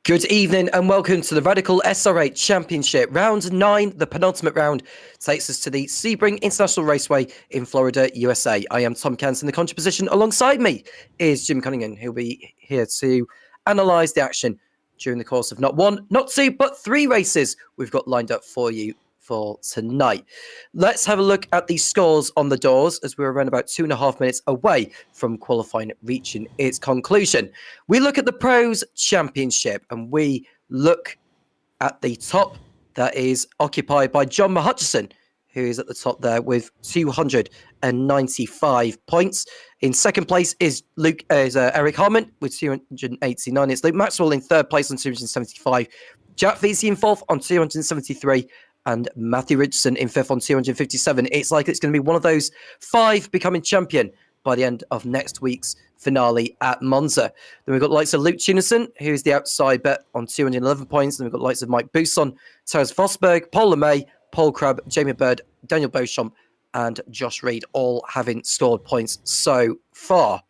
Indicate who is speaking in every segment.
Speaker 1: Good evening and welcome to the Radical SR8 Championship. Round 9, the penultimate round, takes us to the Sebring International Raceway in Florida, USA. I am Tom Cairns in the commentary position. Alongside me is Jim Cunningham, who'll be here to analyse the action during the course of not one, not two, but 3 races we've got lined up for you for tonight. Let's have a look at the scores on the doors as we're around about 2.5 minutes away from qualifying reaching its conclusion. We look at the Pros Championship and we look at the top that is occupied by John Hutchison, who is at the top there with 295 points. In second place is Eric Harmon with 289. It's Luke Maxwell in third place on 275. Jack Vesey in fourth on 273. And Matthew Richardson in fifth on 257. It's like it's going to be one of those 5 becoming champion by the end of next week's finale at Monza. Then we've got the likes of Luke Tunison, who's the outside bet on 211 points. Then we've got the likes of Mike Busson, Terence Vosberg, Paul LeMay, Paul Crabb, Jamie Bird, Daniel Beauchamp, and Josh Reed, all having scored points so far.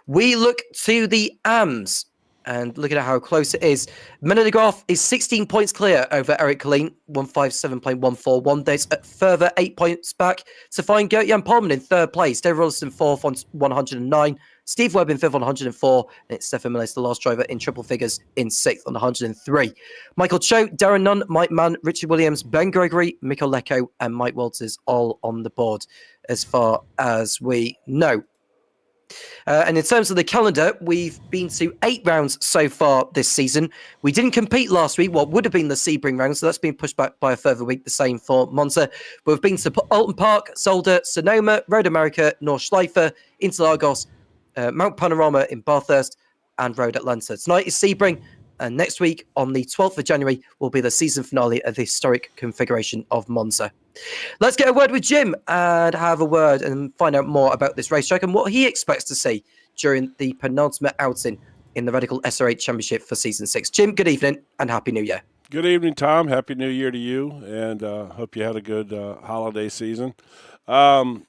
Speaker 1: We look to the AMS. And look at how close it is. Menedigroff is 16 points clear over Eric Colleen, 157.141. There's a further 8 points back to find Gert-Jan Polman in third place. Dave Rolliston fourth on 109. Steve Webb in fifth on 104. And it's Stefan Millis, the last driver, in triple figures in sixth on 103. Michael Cho, Darren Nunn, Mike Mann, Richard Williams, Ben Gregory, Mikko Lecco, and Mike Walters all on the board as far as we know. And in terms of the calendar, we've been to 8 rounds so far this season. We didn't compete last week, what would have been the Sebring round, so that's been pushed back by a further week, the same for Monza. But we've been to Alton Park, Zolder, Sonoma, Road America, North Schleifer, Interlagos, Mount Panorama in Bathurst, and Road Atlanta. Tonight is Sebring, and next week, on the 12th of January, will be the season finale of the historic configuration of Monza. Let's get a word with Jim and have a word and find out more about this racetrack and what he expects to see during the penultimate outing in the Radical SR8 Championship for Season 6. Jim, good evening and Happy New Year.
Speaker 2: Good evening, Tom. Happy New Year to you, and hope you had a good holiday season. Well,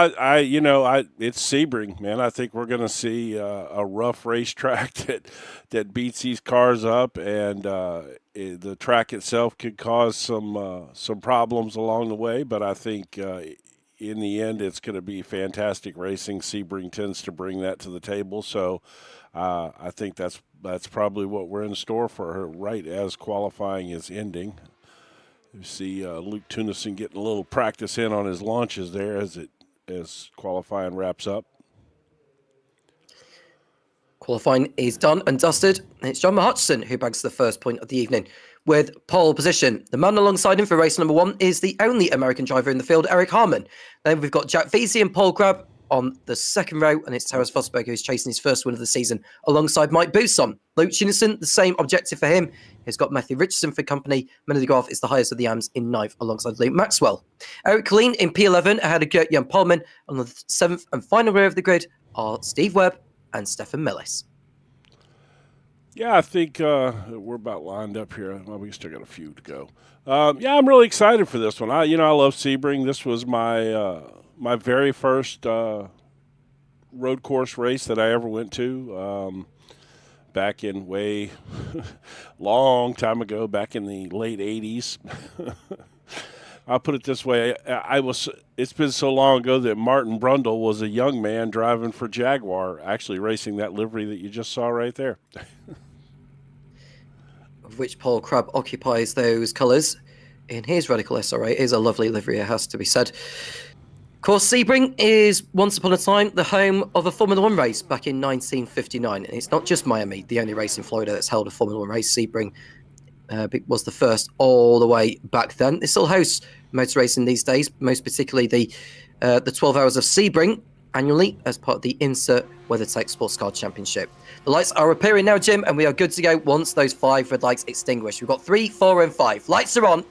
Speaker 2: it's Sebring, man. I think we're going to see a rough racetrack that beats these cars up, and the track itself could cause some problems along the way. But I think in the end, it's going to be fantastic racing. Sebring tends to bring that to the table, so I think that's probably what we're in store for her right as qualifying is ending. You see Luke Tunison getting a little practice in on his launches there as qualifying wraps up.
Speaker 1: Qualifying is done and dusted. It's John Hutchison who bags the first point of the evening with pole position. The man alongside him for race number 1 is the only American driver in the field, Eric Harmon. Then we've got Jack Vesey and Paul Crabb on the second row, and it's Terence Vosberg who's chasing his first win of the season alongside Mike Busson. Luke Tunison, the same objective for him. He's got Matthew Richardson for company. Menedigroff is the highest of the AMs in 9th alongside Luke Maxwell. Eric Colleen in P11 ahead of Gert-Jan Polman. On the 7th and final row of the grid are Steve Webb and Stefan Millis.
Speaker 2: Yeah, I think we're about lined up here. Well, we still got a few to go. Yeah, I'm really excited for this one. I love Sebring. This was my very first road course race that I ever went to back in way long time ago, back in the late 80s. I'll put it this way. It's been so long ago that Martin Brundle was a young man driving for Jaguar, actually racing that livery that you just saw right there.
Speaker 1: Of which Paul Crabb occupies those colours in his Radical SR8. It is a lovely livery, it has to be said. Of course, Sebring is, once upon a time, the home of a Formula 1 race back in 1959. And it's not just Miami, the only race in Florida that's held a Formula 1 race. Sebring was the first all the way back then. It still hosts motor racing these days, most particularly the 12 Hours of Sebring annually as part of the INSA WeatherTech Sports Car Championship. The lights are appearing now, Jim, and we are good to go once those 5 red lights extinguish. We've got 3, 4, and 5. Lights are on.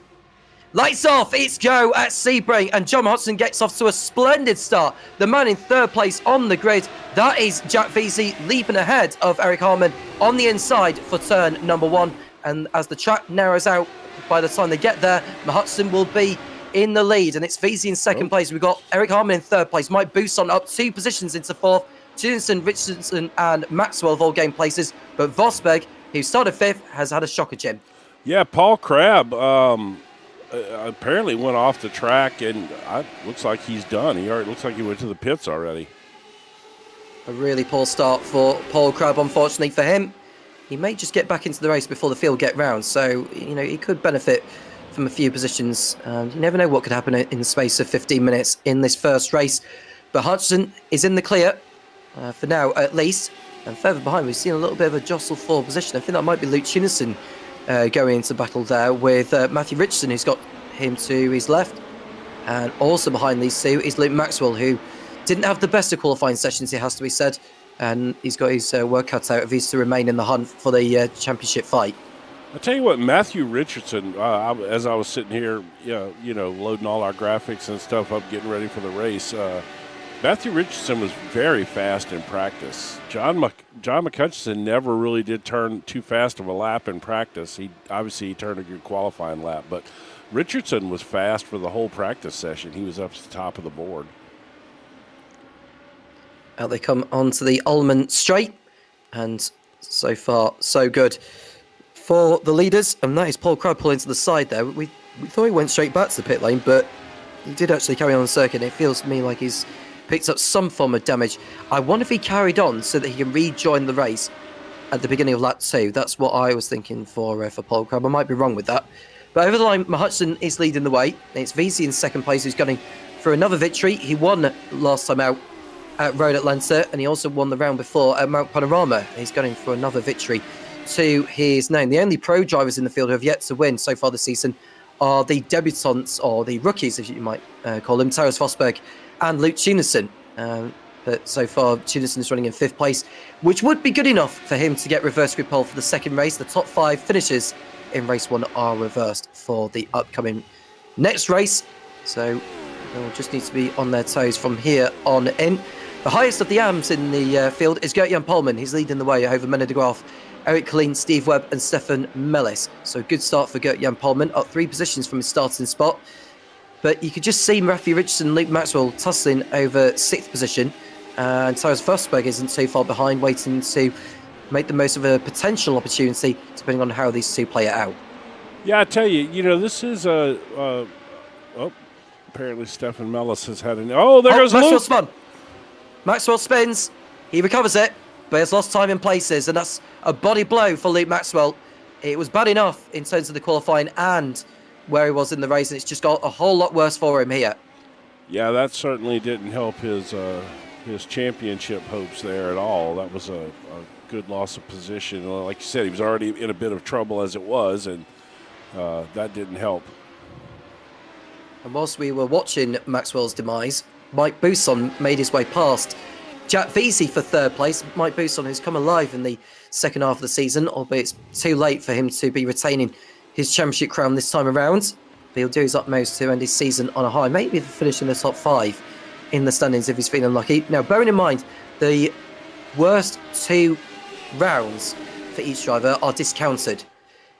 Speaker 1: Lights off, it's go at Sebring, and John Hudson gets off to a splendid start. The man in third place on the grid, that is Jack Vesey leaping ahead of Eric Harmon on the inside for turn number 1. And as the track narrows out, by the time they get there, Hudson will be in the lead, and it's Vesey in second place. We've got Eric Harmon in third place, Mike Busson up 2 positions into fourth, Tunison, Richardson, and Maxwell have all gained places, but Vosberg who started 5th, has had a shocker, Jim.
Speaker 2: Yeah, Paul Crabb apparently went off the track, and looks like he's done. Looks like he went to the pits already.
Speaker 1: A really poor start for Paul Crabb, unfortunately for him. He may just get back into the race before the field get round, so he could benefit from a few positions. You never know what could happen in the space of 15 minutes in this first race. But Hutchinson is in the clear for now, at least. And further behind, we've seen a little bit of a jostle for position. I think that might be Luke Tunison going into battle there with Matthew Richardson, who's got him to his left. And also behind these two is Luke Maxwell, who didn't have the best of qualifying sessions, it has to be said. And he's got his work cut out if he's to remain in the hunt for the championship fight.
Speaker 2: I'll tell you what, Matthew Richardson, as I was sitting here, loading all our graphics and stuff up, getting ready for the race, Matthew Richardson was very fast in practice. John McCutcheon never really did turn too fast of a lap in practice. He turned a good qualifying lap, but Richardson was fast for the whole practice session. He was up to the top of the board.
Speaker 1: Out they come onto the Ullman straight, and so far so good for the leaders. And that is Paul Crabb pulling to the side there. We thought he went straight back to the pit lane, but he did actually carry on the circuit. It feels to me like he's picked up some form of damage. I wonder if he carried on so that he can rejoin the race at the beginning of lap 2. That's what I was thinking for Paul Crabb. I might be wrong with that. But over the line, Hutchinson is leading the way. It's VC in second place, who's gunning for another victory. He won last time out at Road Atlanta, and he also won the round before at Mount Panorama. He's gunning for another victory to his name. The only pro drivers in the field who have yet to win so far this season are the debutants, or the rookies, as you might call them, Taras Vosberg and Luke Tunison. But so far, Tunison is running in 5th place, which would be good enough for him to get reverse grid pole for the second race. The top 5 finishes in race 1 are reversed for the upcoming next race. So they'll just need to be on their toes from here on in. The highest of the AMs in the field is Gert-Jan Polman. He's leading the way over Menne de Graaf, Eric Colleen, Steve Webb and Stefan Mellis. So good start for Gert-Jan Polman, up 3 positions from his starting spot. But you could just see Matthew Richardson and Luke Maxwell tussling over 6th position. And Taras Vosberg isn't too far behind, waiting to make the most of a potential opportunity, depending on how these two play it out.
Speaker 2: Yeah, I tell you, this is apparently Stefan Mellis has had there goes
Speaker 1: Maxwell
Speaker 2: Luke.
Speaker 1: spun. Maxwell spins, he recovers it, but has lost time in places, and that's a body blow for Luke Maxwell. It was bad enough in terms of the qualifying and where he was in the race, and it's just got a whole lot worse for him here.
Speaker 2: Yeah, that certainly didn't help his championship hopes there at all. That was a good loss of position. Like you said, he was already in a bit of trouble as it was, and that didn't help.
Speaker 1: And whilst we were watching Maxwell's demise, Mike Bousson made his way past Jack Veazey for 3rd place. Mike Bousson has come alive in the second half of the season, albeit it's too late for him to be retaining his championship crown this time around. But he'll do his utmost to end his season on a high, maybe finish in the top 5 in the standings if he's feeling lucky. Now, bearing in mind, the worst 2 rounds for each driver are discounted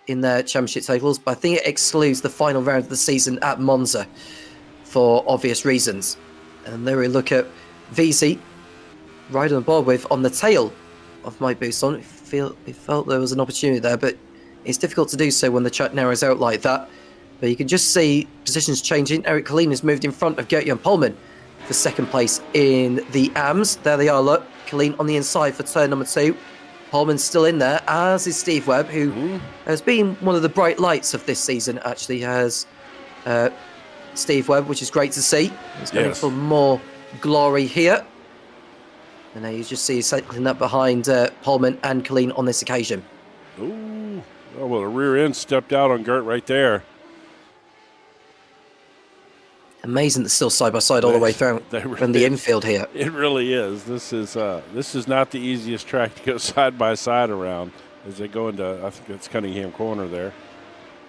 Speaker 1: in their championship totals, but I think it excludes the final round of the season at Monza for obvious reasons. And there we look at VC riding on board with on the tail of Mike Bousson. He felt there was an opportunity there, but it's difficult to do so when the track narrows out like that. But you can just see positions changing. Eric Colleen has moved in front of Gert-Jan Polman for 2nd place in the AMS. There they are, look. Colleen on the inside for turn number 2. Polman's still in there, as is Steve Webb, who has been one of the bright lights of this season, actually, has Steve Webb, which is great to see. He's going for more glory here. And now you just see he's cycling up behind Polman and Colleen on this occasion.
Speaker 2: Ooh, well, the rear end stepped out on Gert right there.
Speaker 1: Amazing, that's still side by side all the way through from the infield here.
Speaker 2: It really is. This is not the easiest track to go side by side around as they go into, I think it's Cunningham corner there.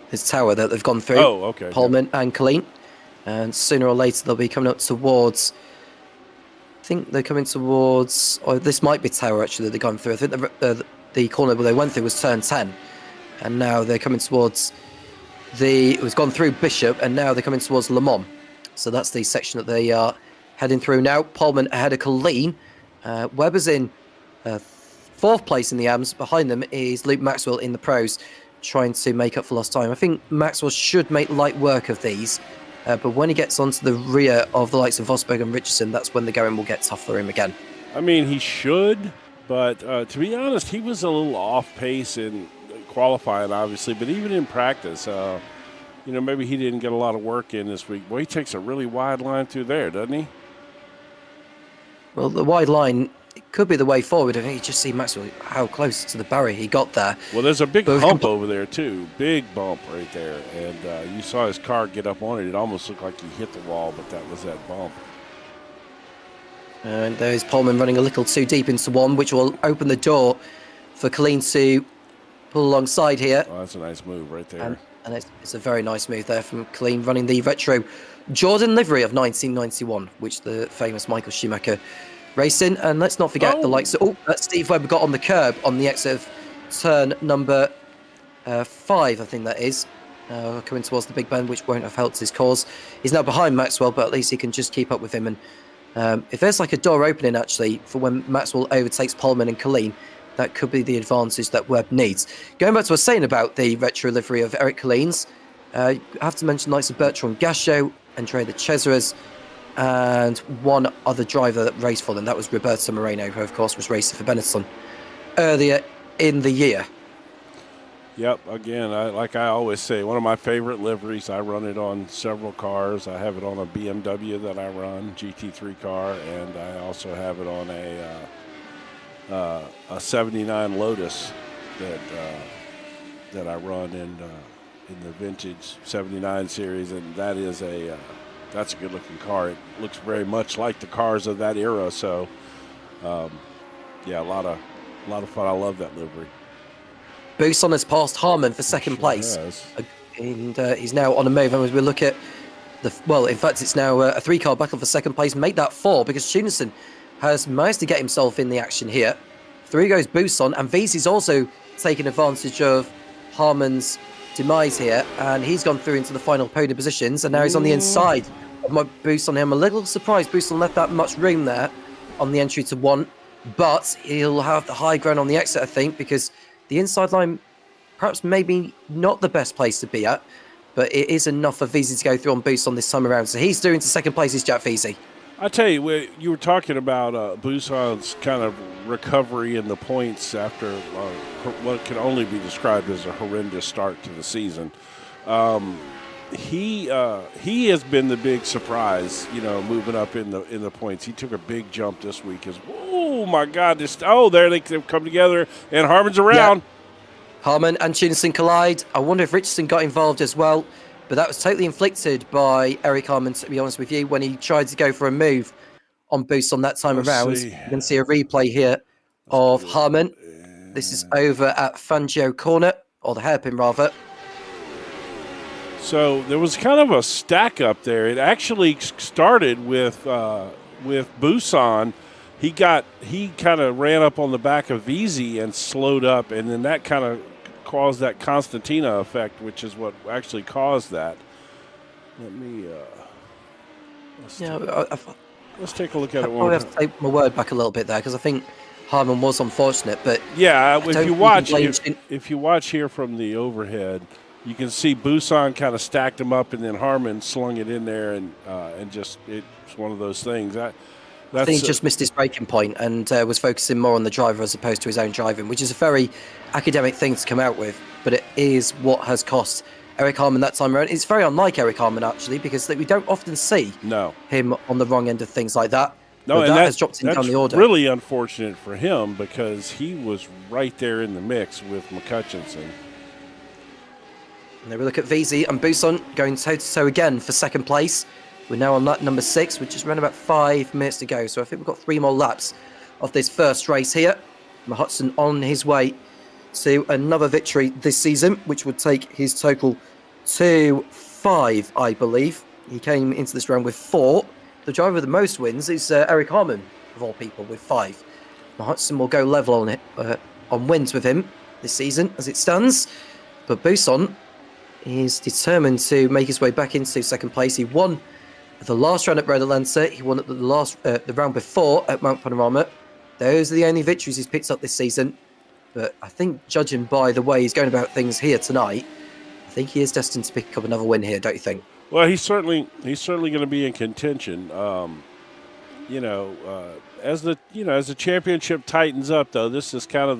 Speaker 1: His tower that they've gone through.
Speaker 2: Oh, okay.
Speaker 1: Polman and Colleen. And sooner or later they'll be coming up towards, I think they're coming towards, or this might be Tower actually that they're going through. I think the corner where they went through was turn 10. And now they're coming towards it was gone through Bishop, and now they're coming towards Le Mans. So that's the section that they are heading through now. Polman ahead of Colleen. Webber's in 4th place in the AMs. Behind them is Luke Maxwell in the pros, trying to make up for lost time. I think Maxwell should make light work of these, but when he gets onto the rear of the likes of Vosberg and Richardson, that's when the going will get tough for him again.
Speaker 2: I mean, he should, but to be honest, he was a little off pace in qualifying, obviously, but even in practice, maybe he didn't get a lot of work in this week. Boy, he takes a really wide line through there, doesn't he?
Speaker 1: Well, the wide line, it could be the way forward. I think you just see Maxwell, how close to the barrier he got there.
Speaker 2: Well, there's a big hump over there, too. Big bump right there. And you saw his car get up on it. It almost looked like he hit the wall, but that was that bump.
Speaker 1: And there's Pullman running a little too deep into one, which will open the door for Colleen to pull alongside here.
Speaker 2: Oh, that's a nice move right there.
Speaker 1: And it's a very nice move there from Colleen, running the retro Jordan livery of 1991, which the famous Michael Schumacher raced in. And let's not forget the likes of that Steve Webber got on the curb on the exit of turn number 5, I think that is. Coming towards the Big Ben, which won't have helped his cause. He's now behind Maxwell, but at least he can just keep up with him. And if there's like a door opening, actually, for when Maxwell overtakes Pullman and Colleen, that could be the advantage that Webb needs. Going back to what I was saying about the retro livery of Eric Colleen's, I have to mention the likes of Bertrand Gachot, Andre the Cesares, and one other driver that raced for them. That was Roberto Moreno, who, of course, was racing for Benetton earlier in the year.
Speaker 2: Yep, again, like I always say, one of my favorite liveries. I run it on several cars. I have it on a BMW that I run, GT3 car, and I also have it on a 79 Lotus that I run in the vintage 79 series, and that is that's a good looking car. It looks very much like the cars of that era. So, yeah, a lot of fun. I love that livery.
Speaker 1: Buson has passed Harmon for second place, and he's now on a move. And as we look at in fact, it's now a 3-car battle for second place. Make that 4 because Tunison has managed to get himself in the action here. 3 goes Buson, and Vizzi's also taking advantage of Harmon's demise here, and he's gone through into the final podium positions, and now he's on the inside of my Buson. I'm a little surprised Buson left that much room there on the entry to 1, but he'll have the high ground on the exit, I think, because the inside line perhaps maybe not the best place to be at, but it is enough for Vizzi to go through on Buson this time around. So he's through into second place is Jack Vizzi.
Speaker 2: I tell you, you were talking about Buson's kind of recovery in the points after what can only be described as a horrendous start to the season. He has been the big surprise, moving up in the points. He took a big jump this week. Oh my God! There they've come together, and Harmon's around.
Speaker 1: Yeah. Harmon and Tunison collide. I wonder if Richardson got involved as well. But that was totally inflicted by Eric Harmon, to be honest with you, when he tried to go for a move on Buson that time around. You can see a replay here of Harmon. This is over at Fangio Corner, or the hairpin rather.
Speaker 2: So there was kind of a stack up there. It actually started with Buson. He kind of ran up on the back of Vizzi and slowed up, and then that kind of caused that Constantina effect, which is what actually caused that. Let's take a look at it.
Speaker 1: I have to take my word back a little bit there because I think Harmon was unfortunate, but
Speaker 2: yeah, if you watch here from the overhead, you can see Buson kind of stacked him up, and then Harmon slung it in there, and just it's one of those things.
Speaker 1: I think he just missed his breaking point and was focusing more on the driver as opposed to his own driving, which is a very academic thing to come out with, but it is what has cost Eric Harmon that time around. It's very unlike Eric Harmon, actually, because we don't often see him on the wrong end of things like that.
Speaker 2: No,
Speaker 1: and that has dropped him down the order.
Speaker 2: That's really unfortunate for him because he was right there in the mix with McCutcheon.
Speaker 1: And then we look at Vizzi and Buson going toe-to-toe again for second place. We're now on lap number 6. We're just around about 5 minutes to go. So I think we've got 3 more laps of this first race here. Hudson on his way to another victory this season, which would take his total to 5, I believe. He came into this round with 4. The driver with the most wins is Eric Harmon, of all people, with 5. Hudson will go level on it on wins with him this season as it stands. But Buson is determined to make his way back into second place. He won the last round at Road Atlanta. He won at the round before at Mount Panorama. Those are the only victories he's picked up this season. But I think, judging by the way he's going about things here tonight, I think he is destined to pick up another win here, don't you think?
Speaker 2: Well, he's certainly going to be in contention. As the championship tightens up, though, this is kind of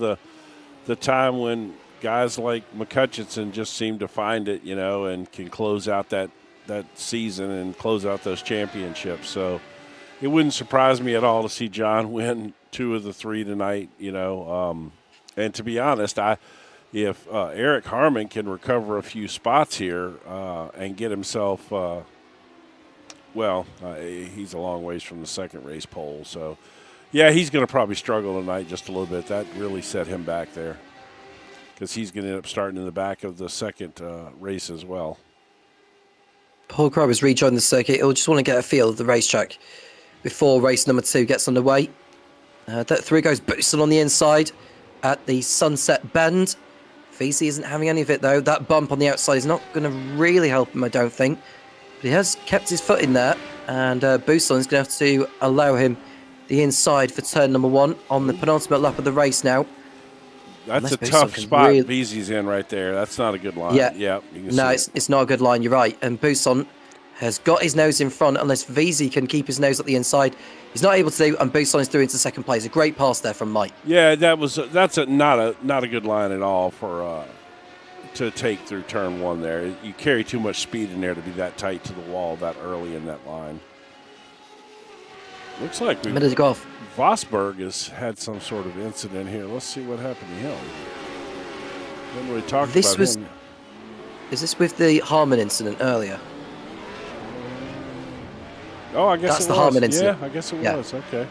Speaker 2: the time when guys like McCutcheon just seem to find it, and can close out that season and close out those championships. So it wouldn't surprise me at all to see John win 2 of the 3 tonight. And to be honest, if Eric Harmon can recover a few spots here and get himself, he's a long ways from the second race pole. So, yeah, he's going to probably struggle tonight just a little bit. That really set him back there because he's going to end up starting in the back of the second race as well.
Speaker 1: Paul Crowe has rejoined the circuit. He'll just want to get a feel of the racetrack before race number 2 gets underway. That 3 goes boosted on the inside at the Sunset Bend. VC isn't having any of it, though. That bump on the outside is not going to really help him, I don't think. But he has kept his foot in there, and Bousson is going to have to allow him the inside for turn number 1 on the penultimate lap of the race now.
Speaker 2: That's a tough spot VZ's in right there. That's not a good line.
Speaker 1: Yeah. No, it's not a good line. You're right. And Bousson has got his nose in front. Unless VZ can keep his nose at the inside, he's not able to do. And Bousson is through into second place. A great pass there from Mike.
Speaker 2: Yeah, that's not a good line at all for to take through turn 1 there. You carry too much speed in there to be that tight to the wall that early in that line. Looks like Vosberg has had some sort of incident here. Let's see what happened to him. Didn't really talk about him.
Speaker 1: Is this with the Harmon incident earlier?
Speaker 2: Oh, I guess
Speaker 1: that's the Harmon incident.
Speaker 2: Yeah, I guess it was. Okay.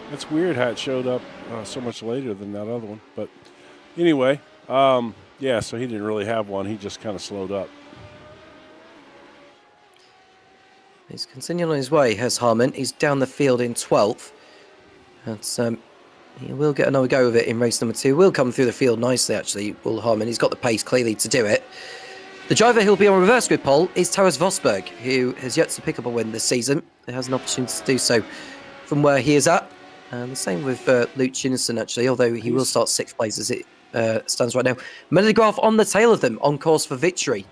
Speaker 2: That's weird how it showed up so much later than that other one. But anyway, so he didn't really have one. He just kind of slowed up.
Speaker 1: He's continuing on his way, has Harmon. He's down the field in 12th. And he will get another go of it in race number 2. Will come through the field nicely, actually, Will Harmon. He's got the pace clearly to do it. The driver who'll be on reverse grid pole is Taras Vosberg, who has yet to pick up a win this season. He has an opportunity to do so from where he is at. And the same with Luke Chinnison, actually, although he will start 6th place as it stands right now. Menedegraaff on the tail of them, on course for victory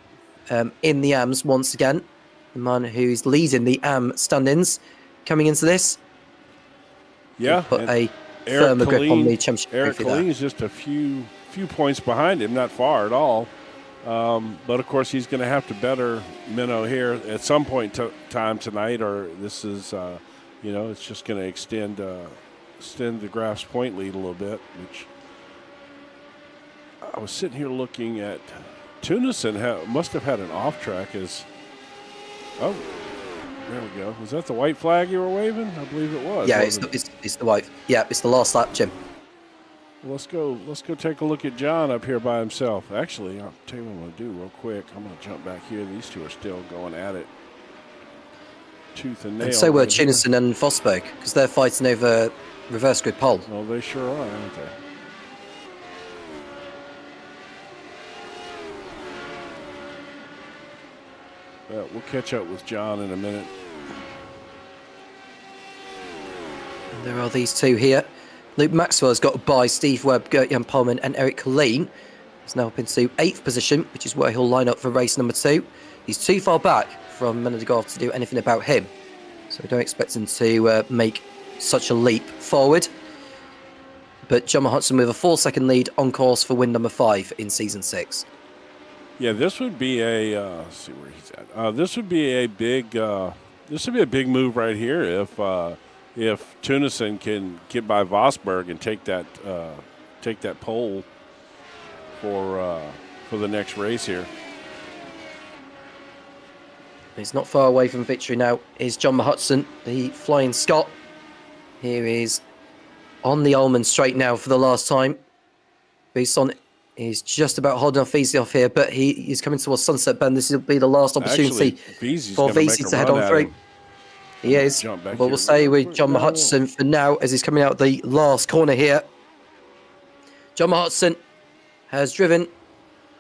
Speaker 1: in the AMs once again. The man who's leading the AM stand-ins coming into this.
Speaker 2: Yeah.
Speaker 1: Put a firmer grip on the championship.
Speaker 2: Eric Colleen is just a few points behind him, not far at all. But, of course, he's going to have to better Minnow here at some point in time tonight, or this is, it's just going to extend the Graff's point lead a little bit, which I was sitting here looking at. Tunison must have had an off track as – oh, there we go. Was that the white flag you were waving? I believe it was.
Speaker 1: Yeah, it's the white. Yeah, it's the last lap, Jim.
Speaker 2: Well, let's go take a look at John up here by himself. Actually, I'll tell you what I'm going to do real quick. I'm going to jump back here. These two are still going at it. Tooth and nail.
Speaker 1: And so were Chinnison and Vosberg, because they're fighting over reverse grid pole.
Speaker 2: Oh, they sure are, aren't they? We'll catch up with John in a minute.
Speaker 1: And there are these two here. Luke Maxwell has got by Steve Webb, Gert-Jan Polman and Eric Colleen. He's now up into 8th position, which is where he'll line up for race number 2. He's too far back from Menedegraaff to do anything about him. So we don't expect him to make such a leap forward. But John Hudson with a 4-second lead on course for win number 5 in season 6.
Speaker 2: Yeah, this would be a let's see where he's at. This would be a big move right here if Tunison can get by Vosberg and take that pole for the next race here.
Speaker 1: He's not far away from victory now. Is John Hudson, the Flying Scot. Here is on the Ullman straight now for the last time. Bousson is just about holding off VZ off here, but he is coming towards Sunset Bend. This will be the last opportunity for VZ to head on through. He is, but we'll stay with John Hudson for now as he's coming out the last corner here. John Hudson has driven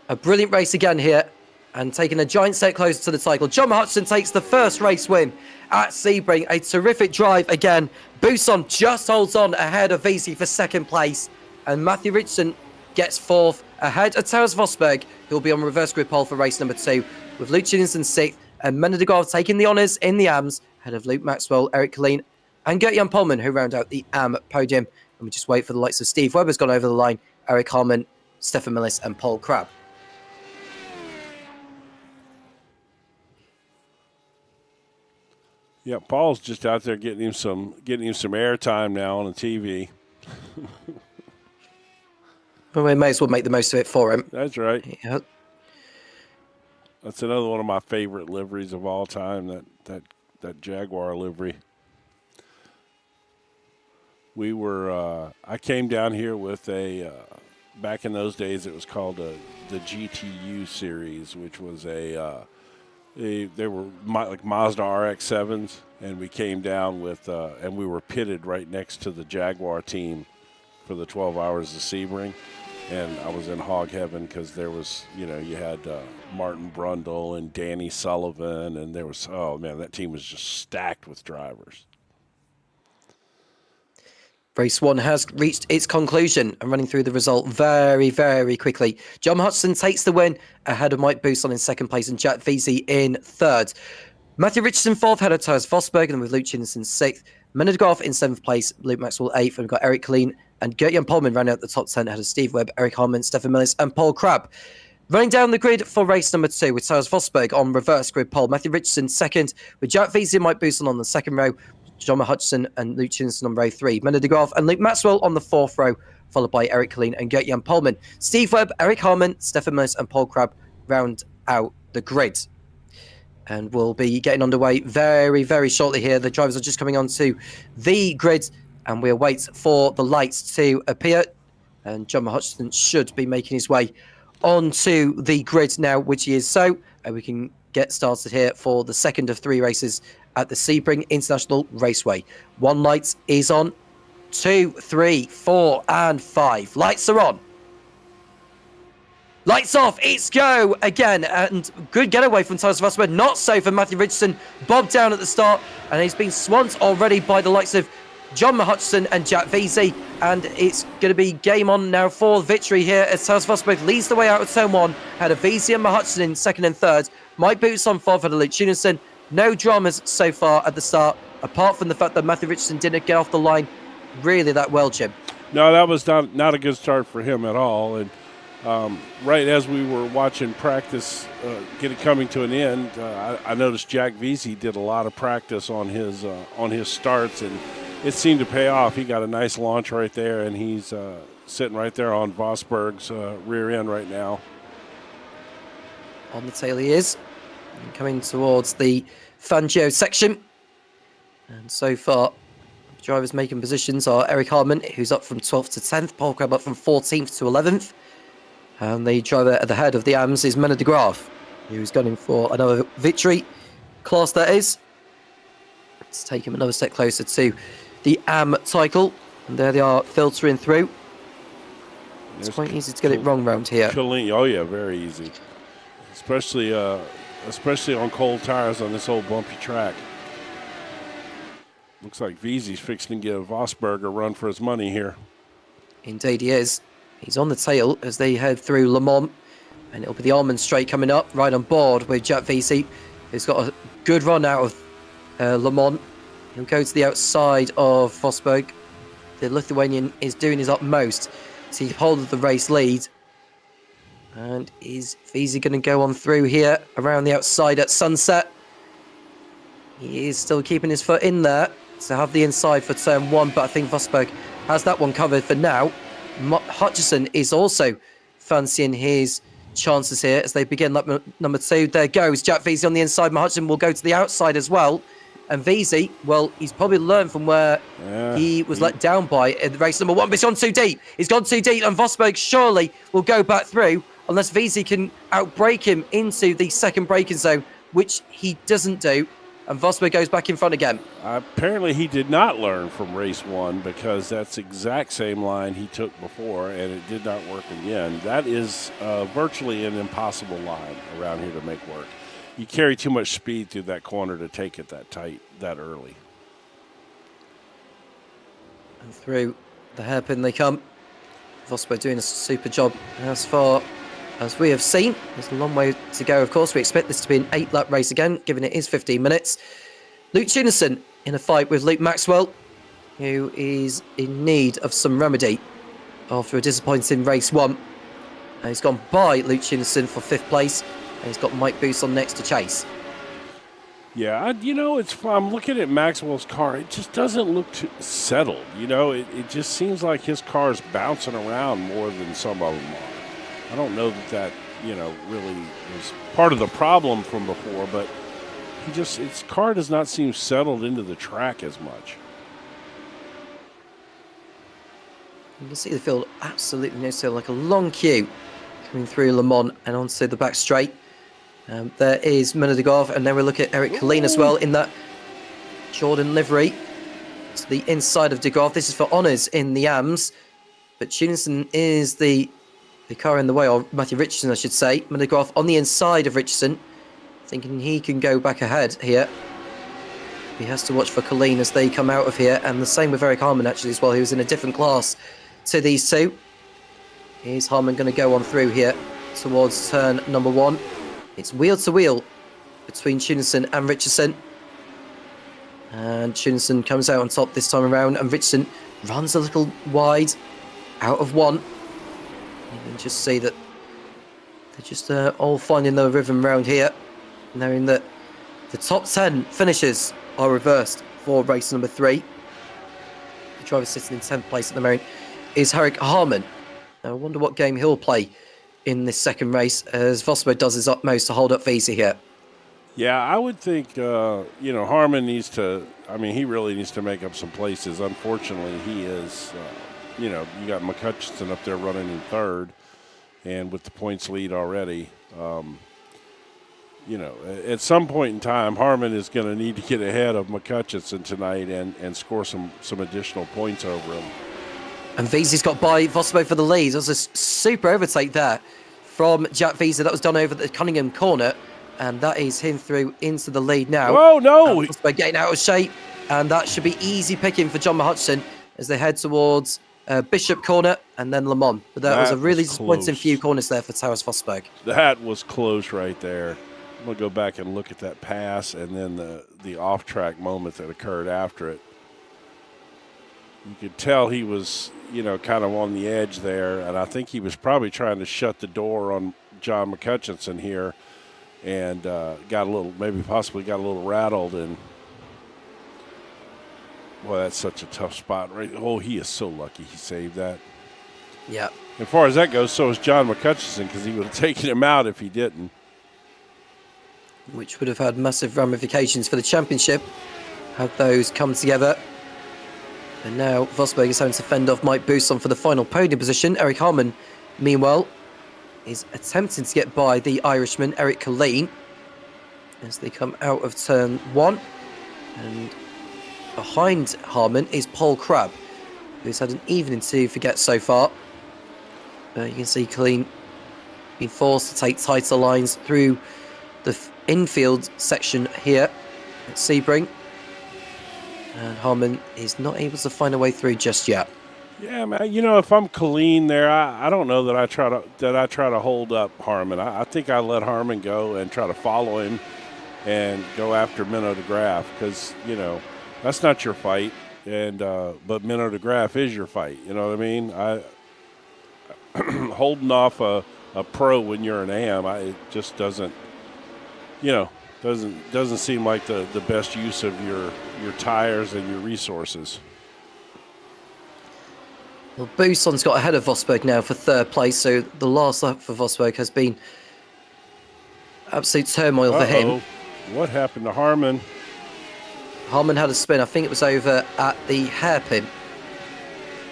Speaker 1: a brilliant race again here and taking a giant step closer to the title. John Hutchinson takes the first race win at Sebring. A terrific drive again. Buson just holds on ahead of VC for second place, and Matthew Richardson gets fourth ahead of Taras Vosberg, who will be on reverse grid pole for race number 2, with Luke Cunningham sixth, and Menedegov taking the honours in the AMs, ahead of Luke Maxwell, Eric Colleen, and Gert-Jan Polman, who round out the AM podium. And we just wait for the likes of Steve Webber's gone over the line, Eric Harmon, Stefan Millis, and Paul Crabb.
Speaker 2: Yeah, Paul's just out there getting him some airtime now on the TV.
Speaker 1: Well, we may as well make the most of it for him.
Speaker 2: That's right.
Speaker 1: Yeah.
Speaker 2: That's another one of my favorite liveries of all time. That Jaguar livery. We were. I came down here with a. Back in those days, it was called the GTU series, which was they were like Mazda RX-7s, and we came down with, and we were pitted right next to the Jaguar team for the 12 hours of Sebring. And I was in hog heaven because there was, you had Martin Brundle and Danny Sullivan, and there was, oh man, that team was just stacked with drivers.
Speaker 1: Race 1 has reached its conclusion. I'm running through the result very, very quickly. John Hutchinson takes the win ahead of Mike Buson in second place and Jack Veazey in third. Matthew Richardson fourth, ahead of Taras Vosberg, and with Luke Chinson sixth. Menedegov in seventh place, Luke Maxwell eighth, and we've got Eric Colleen and Gert-Jan Polman rounding out the top 10 ahead of Steve Webb, Eric Harmon, Stefan Millis, and Paul Crabb. Running down the grid for race number 2 with Taras Vosberg on reverse grid pole. Matthew Richardson second, with Jack Veazey and Mike Buson on the second row. John Hutchinson and Luke Chinson on row 3. Menedegov and Luke Maxwell on the fourth row, followed by Eric Colleen and Gert-Jan Polman. Steve Webb, Eric Harmon, Stefan Millis, and Paul Crabb round out the grid. And we'll be getting underway very, very shortly here. The drivers are just coming onto the grid, and we'll wait for the lights to appear. And John Hutchinson should be making his way onto the grid now, which he is so. And we can get started here for the second of 3 races at the Sebring International Raceway. 1 light is on, 2, 3, 4, and 5. Lights are on. Lights off, it's go again, and good getaway from Taras Vosberg. Not so for Matthew Richardson, bobbed down at the start, and he's been swamped already by the likes of John Hutchinson and Jack Veazey, and it's going to be game on now for victory here as Taras Vosberg leads the way out of turn 1, had a Veazey and Hutchinson in second and third. Mike Boots on fourth, had a Luke Cunningham. No dramas so far at the start, apart from the fact that Matthew Richardson didn't get off the line really that well, Jim.
Speaker 2: No, that was not a good start for him at all. And right as we were watching practice coming to an end, I noticed Jack Veazey did a lot of practice on his starts, and it seemed to pay off. He got a nice launch right there, and he's sitting right there on Vosberg's rear end right now.
Speaker 1: On the tail he is, coming towards the Fangio section. And so far, drivers making positions are Eric Harmon, who's up from 12th to 10th, Paul Crabb up from 14th to 11th. And the driver at the head of the AMS is Menno de Graaf, who's going for another victory class, that is. Let's take him another step closer to the AM title. And there they are filtering through. It's quite easy to get it wrong round here.
Speaker 2: Oh yeah, very easy. Especially on cold tires on this old bumpy track. Looks like Veazey's fixing to give Vosberg a run for his money here.
Speaker 1: Indeed he is. He's on the tail as they head through Le Mans. And it'll be the Almond Straight coming up, right on board with Jack Veazey, who's got a good run out of Le Mans. He'll go to the outside of Vosberg. The Lithuanian is doing his utmost to keep hold of the race lead. And is Veazey going to go on through here around the outside at Sunset? He is still keeping his foot in there to have the inside for turn 1, but I think Vosberg has that one covered for now. Hutchinson is also fancying his chances here as they begin lap number 2. There goes Jack Veazey on the inside. Hutchinson will go to the outside as well. And Veazey, well, he's probably learned from where he was let down by in race number 1, but he's gone too deep. He's gone too deep, and Vosberg surely will go back through unless Veazey can outbrake him into the second braking zone, which he doesn't do. and Vosberg goes back in front again.
Speaker 2: Apparently, he did not learn from race 1 because that's the exact same line he took before, and it did not work again. That is virtually an impossible line around here to make work. You carry too much speed through that corner to take it that tight, that early.
Speaker 1: And through the hairpin they come. Vosberg doing a super job as far as we have seen. There's a long way to go, of course. We expect this to be an 8-lap race again, given it is 15 minutes. Luke Tunison in a fight with Luke Maxwell, who is in need of some remedy after a disappointing race 1. He's gone by Luke Tunison for 5th place, and he's got Mike Boos on next to chase.
Speaker 2: Yeah, I'm looking at Maxwell's car. It just doesn't look too settled. It just seems like his car's bouncing around more than some of them are. I don't know that really was part of the problem from before, but his car does not seem settled into the track as much.
Speaker 1: You can see the field absolutely no settle, like a long queue coming through Le Mans and onto the back straight. There is Mena de Graaf, and then we look at Eric Colleen as well in that Jordan livery to the inside of de Graaf. This is for honours in the AMS, but Tunison is the car in the way, or Matthew Richardson, I should say. Mena de Graaf on the inside of Richardson, thinking he can go back ahead here. He has to watch for Colleen as they come out of here, and the same with Eric Harmon actually as well. He was in a different class to these two. Is Harmon going to go on through here towards turn number 1? It's wheel to wheel between Tunison and Richardson. And Tunison comes out on top this time around, and Richardson runs a little wide, out of 1. You can just see that they're just all finding their rhythm around here, knowing that the top 10 finishes are reversed for race number 3. The driver sitting in 10th place at the moment is Eric Harmon. Now, I wonder what game he'll play in this second race, as Vosberg does his utmost to hold up Visa here.
Speaker 2: Yeah, I would think, Harmon needs to, he really needs to make up some places. Unfortunately, he is, you got McCutcheon up there running in 3rd, and with the points lead already, at some point in time, Harmon is going to need to get ahead of McCutcheon tonight and score some additional points over him.
Speaker 1: And Visa's got by Vosberg for the lead. There was a super overtake there from Jack Visa. That was done over the Cunningham corner, and that is him through into the lead now.
Speaker 2: Oh, no!
Speaker 1: Vosberg getting out of shape, and that should be easy picking for John Hutchinson as they head towards Bishop Corner and then Le Mans. But that was a really disappointing few corners there for Taras Vosberg.
Speaker 2: That was close right there. I'm going to go back and look at that pass and then the off-track moment that occurred after it. You could tell he was, kind of on the edge there, and I think he was probably trying to shut the door on John McCutcheon here, and possibly got a little rattled. And boy, that's such a tough spot. Right? Oh, he is so lucky he saved that.
Speaker 1: Yeah.
Speaker 2: As far as that goes, so is John McCutcheon, because he would have taken him out if he didn't.
Speaker 1: Which would have had massive ramifications for the championship had those come together. And now Vosberg is having to fend off Mike Boos for the final podium position. Eric Harmon, meanwhile, is attempting to get by the Irishman, Eric Colleen, as they come out of turn 1. And behind Harmon is Paul Crabb, who's had an evening to forget so far. You can see Colleen being forced to take tighter lines through the infield section here at Sebring. And Harmon is not able to find a way through just yet.
Speaker 2: Yeah, man. If I'm Colleen there, I don't know that I try to hold up Harmon. I think I let Harmon go and try to follow him and go after Mena de Graaf, because that's not your fight. And but Mena de Graaf is your fight. You know what I mean? Holding off a pro when you're an AM, it just doesn't. Doesn't seem like the best use of your tires and your resources.
Speaker 1: Well, Bouson's got ahead of Vosberg now for 3rd place, so the last lap for Vosberg has been absolute turmoil for him.
Speaker 2: What happened to Harmon?
Speaker 1: Harmon had a spin. I think it was over at the hairpin.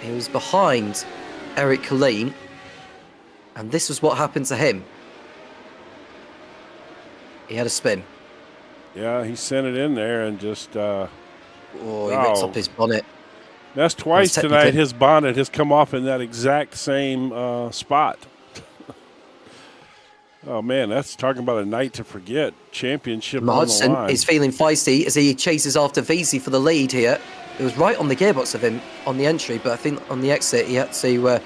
Speaker 1: He was behind Eric Colleen, and this was what happened to him. He had a spin.
Speaker 2: Yeah, he sent it in there and just.
Speaker 1: Oh, he ripped up his bonnet.
Speaker 2: That's twice tonight. His bonnet has come off in that exact same spot. Oh, man, that's talking about a night to forget. Championship on the line.
Speaker 1: Is feeling feisty as he chases after VZ for the lead here. It was right on the gearbox of him on the entry, but I think on the exit he had to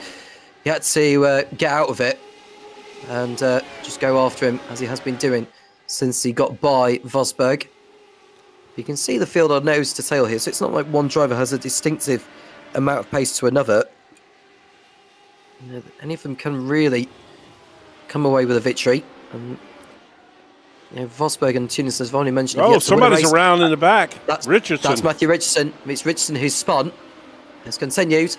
Speaker 1: get out of it and just go after him, as he has been doing since he got by Vosberg. You can see the field on nose to tail here, so it's not like one driver has a distinctive amount of pace to another. Any of them can really come away with a victory. And Vosberg and Tunis, as I've already mentioned.
Speaker 2: Oh, somebody's around in the back.
Speaker 1: That's
Speaker 2: Richardson.
Speaker 1: That's Matthew Richardson. It's Richardson who's spun. It's continued.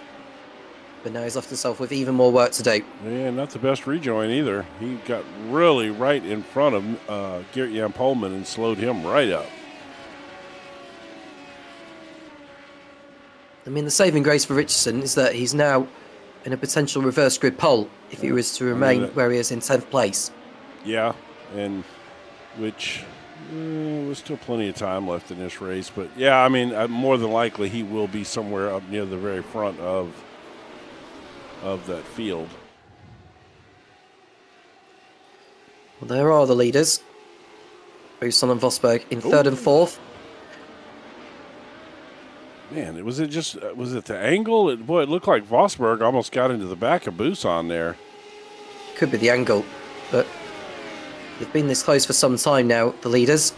Speaker 1: But now he's left himself with even more work to do.
Speaker 2: Yeah, not the best rejoin either. He got really right in front of Geert-Jan Polman and slowed him right up.
Speaker 1: I mean, the saving grace for Richardson is that he's now in a potential reverse grid pole if he was to remain where he is in 10th place.
Speaker 2: Yeah, and which there's still plenty of time left in this race. But, yeah, I mean, more than likely he will be somewhere up near the very front of that field.
Speaker 1: Well, there are the leaders. Bousson and Vosberg in third and fourth.
Speaker 2: Man, was it the angle? It looked like Vosberg almost got into the back of Bousson there.
Speaker 1: Could be the angle, but they've been this close for some time now, the leaders.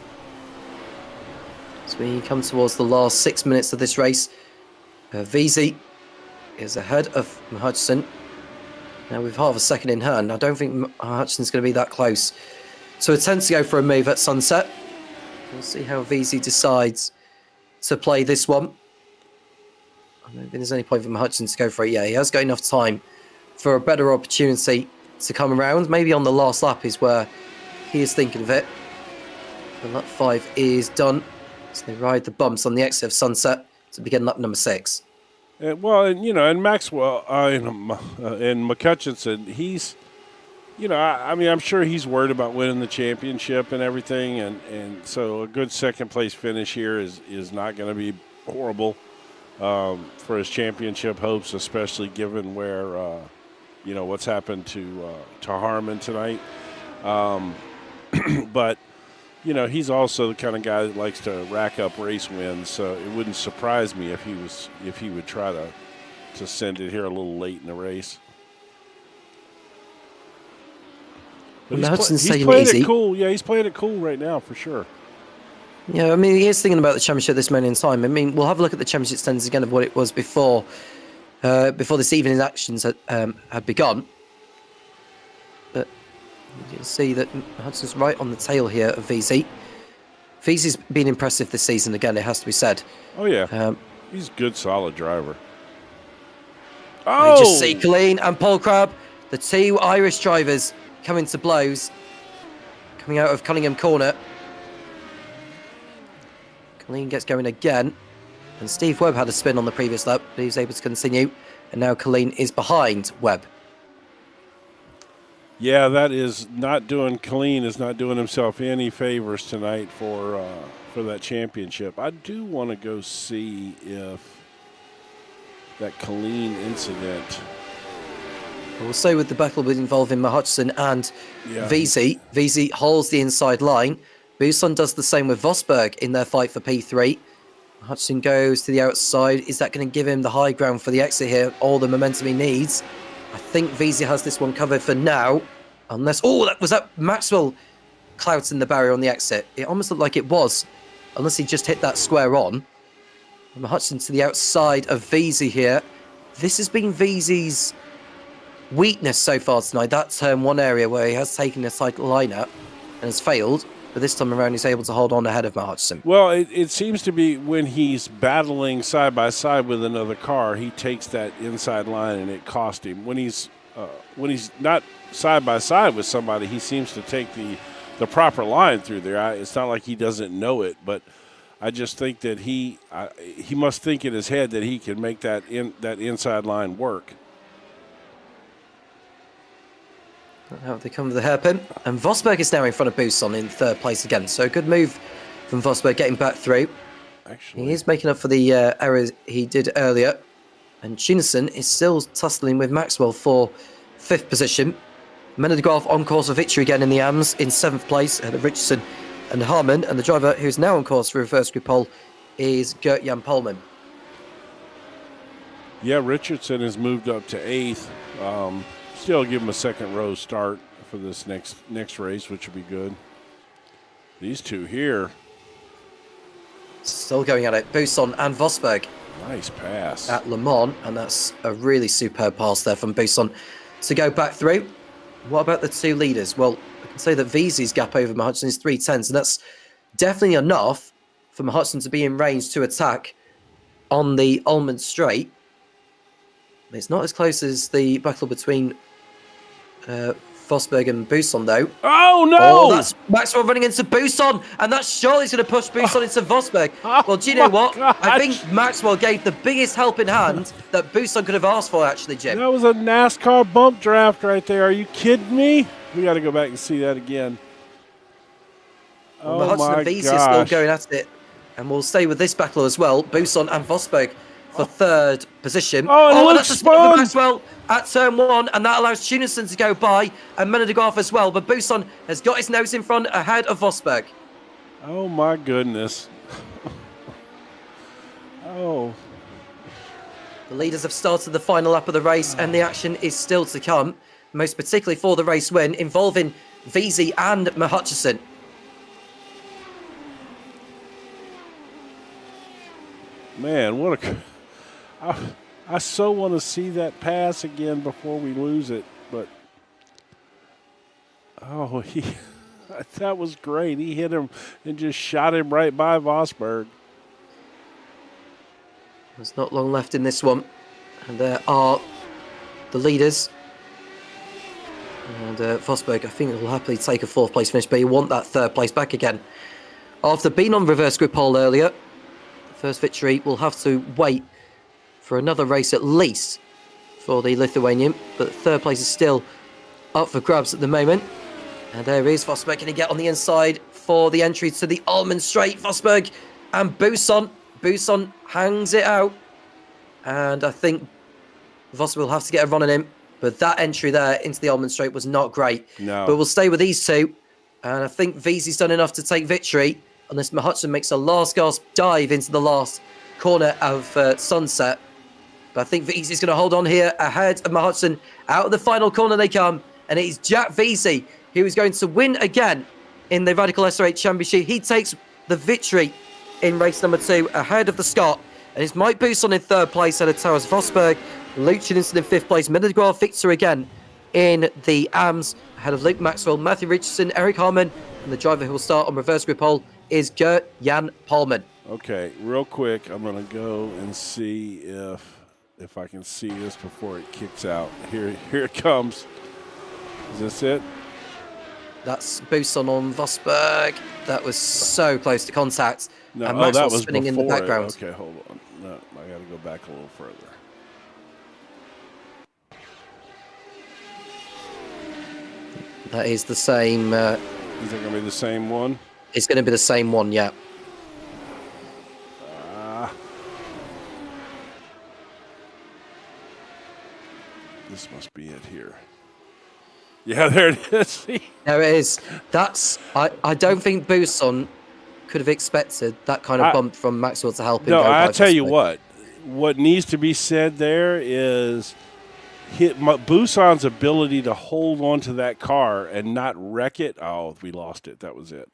Speaker 1: As we come towards the last 6 minutes of this race, VZ is ahead of Hutchison. Now with half a second in hand, I don't think Hutchison's going to be that close to attempt to go for a move at sunset. We'll see how VZ decides to play this one. I don't think there's any point for Hutchison to go for it. Yeah, he has got enough time for a better opportunity to come around. Maybe on the last lap is where he is thinking of it. And lap 5 is done. So they ride the bumps on the exit of sunset to begin lap number 6.
Speaker 2: And Maxwell and McCutcheon, he's, I mean, I'm sure he's worried about winning the championship and everything, and so a good second place finish here is not going to be horrible for his championship hopes, especially given where what's happened to Harmon tonight. But he's also the kind of guy that likes to rack up race wins, so it wouldn't surprise me if he would try to send it here a little late in the race. But he's playing it cool. Yeah, he's playing it cool right now for sure.
Speaker 1: Yeah, I mean, he is thinking about the championship this moment in time. I mean, we'll have a look at the championship standings again of what it was before this evening's actions had begun. But you can see that Hudson's right on the tail here of VZ. VZ's been impressive this season again, it has to be said.
Speaker 2: Oh, yeah. He's a good, solid driver.
Speaker 1: Oh! You just see Colleen and Paul Crabb, the two Irish drivers, coming to blows, coming out of Cunningham corner. Colleen gets going again, and Steve Webb had a spin on the previous lap, but he was able to continue, and now Colleen is behind Webb.
Speaker 2: Yeah, Colleen is not doing himself any favors tonight for that championship. I do want to go see if that Colleen incident.
Speaker 1: We'll say with the battle involving Hutchison and VZ. VZ holds the inside line. Bousson does the same with Vosberg in their fight for P3. Hutchison goes to the outside. Is that going to give him the high ground for the exit here? All the momentum he needs. I think VZ has this one covered for now. Unless... Oh, was that Maxwell clouting the barrier on the exit? It almost looked like it was. Unless he just hit that square on. And Hutchison to the outside of VZ here. This has been VZ's weakness so far tonight. That turn one area where he has taken a cycle liner and has failed. But this time around, he's able to hold on ahead of Hutchison.
Speaker 2: Well, it seems to be when he's battling side by side with another car, he takes that inside line and it costs him. When he's not side by side with somebody, he seems to take the proper line through there. It's not like he doesn't know it, but I just think that he must think in his head that he can make that inside line work.
Speaker 1: Out they come to the hairpin. And Vosberg is now in front of Bousson in third place again. So a good move from Vosberg getting back through.
Speaker 2: Actually,
Speaker 1: He is making up for the errors he did earlier. And Tunison is still tussling with Maxwell for 5th position. Mennedegraaf on course for victory again in the AMS in 7th place ahead of Richardson and Harmon. And the driver who's now on course for reverse group pole is Gert-Jan Polman.
Speaker 2: Yeah, Richardson has moved up to 8th. Still give him a second row start for this next race, which would be good. These two here.
Speaker 1: Still going at it. Buson and Vosberg.
Speaker 2: Nice pass.
Speaker 1: At Le Mans, and that's a really superb pass there from Buson to go back through. What about the two leaders? Well, I can say that Veazey's gap over Mahutson is 3/10, and that's definitely enough for Mahutson to be in range to attack on the Ullman Straight. It's not as close as the battle between Vosberg and Buson, though.
Speaker 2: Oh, no!
Speaker 1: Oh, that's Maxwell running into Buson, and that's surely going to push Buson into Vosberg. Well, do you know what?
Speaker 2: Gosh.
Speaker 1: I think Maxwell gave the biggest helping hand that Buson could have asked for, actually, Jim.
Speaker 2: That was a NASCAR bump draft right there. Are you kidding me? We got to go back and see that again.
Speaker 1: Well,
Speaker 2: Oh,
Speaker 1: Hudson
Speaker 2: my
Speaker 1: and Veazey are still
Speaker 2: gosh.
Speaker 1: going at it, and we'll stay with this battle as well. Buson and Vosberg for 3rd position.
Speaker 2: Oh, and
Speaker 1: that's a
Speaker 2: look,
Speaker 1: spot for
Speaker 2: Spahn.
Speaker 1: Maxwell at turn 1, and that allows Tunison to go by, and Mennedegraaf as well. But Buson has got his nose in front ahead of Vosberg.
Speaker 2: Oh, my goodness. Oh.
Speaker 1: The leaders have started the final lap of the race, and the action is still to come, most particularly for the race win, involving Veazey and Hutchison.
Speaker 2: Man, what a... I so want to see that pass again before we lose it, but... Oh, that was great. He hit him and just shot him right by Vosberg.
Speaker 1: There's not long left in this one, and there are the leaders. And Vosberg, I think, will happily take a 4th place finish, but he want that 3rd place back again. After being on reverse group pole earlier, the first victory will have to wait for another race at least for the Lithuanian, but 3rd place is still up for grabs at the moment. And there is Vosberg going to get on the inside for the entry to the Ullman Straight. Vosberg and Buson. Buson hangs it out, and I think Vosberg will have to get a run on him. But that entry there into the Ullman Straight was not great.
Speaker 2: No.
Speaker 1: But we'll stay with these two, and I think Veazey's done enough to take victory unless Mahutson makes a last gasp dive into the last corner of Sunset. But I think Veazey's going to hold on here ahead of Mahutson. Out of the final corner they come, and it is Jack Veazey who is going to win again in the Radical SR8 Championship. He takes the victory in race number 2 ahead of the Scot. And it's Mike Buson in 3rd place ahead of Taras Vosberg. Luke Chinninson in 5th place. Mennedegraaf victor again in the AMS ahead of Luke Maxwell, Matthew Richardson, Eric Harmon. And the driver who will start on reverse group pole is Gert-Jan Polman.
Speaker 2: Okay, real quick, I'm going to go and see if I can see this before it kicks out. Here it comes. Is this it?
Speaker 1: That's Buson on Vosberg. That was so close to contact.
Speaker 2: No,
Speaker 1: and
Speaker 2: that
Speaker 1: Maxwell
Speaker 2: was
Speaker 1: spinning in the
Speaker 2: before it.
Speaker 1: background.
Speaker 2: Okay, hold on. No, I got to go back a little further.
Speaker 1: That is the same.
Speaker 2: Is it going to be the same one?
Speaker 1: It's going to be the same one, yeah.
Speaker 2: This must be it here. Yeah, there it is. See?
Speaker 1: There it is. That's. I don't think Buson could have expected that kind of bump from Maxwell to help him.
Speaker 2: No,
Speaker 1: go by
Speaker 2: I tell you
Speaker 1: Vosberg.
Speaker 2: what needs to be said there is Buson's ability to hold on to that car and not wreck it. Oh, we lost it. That was it.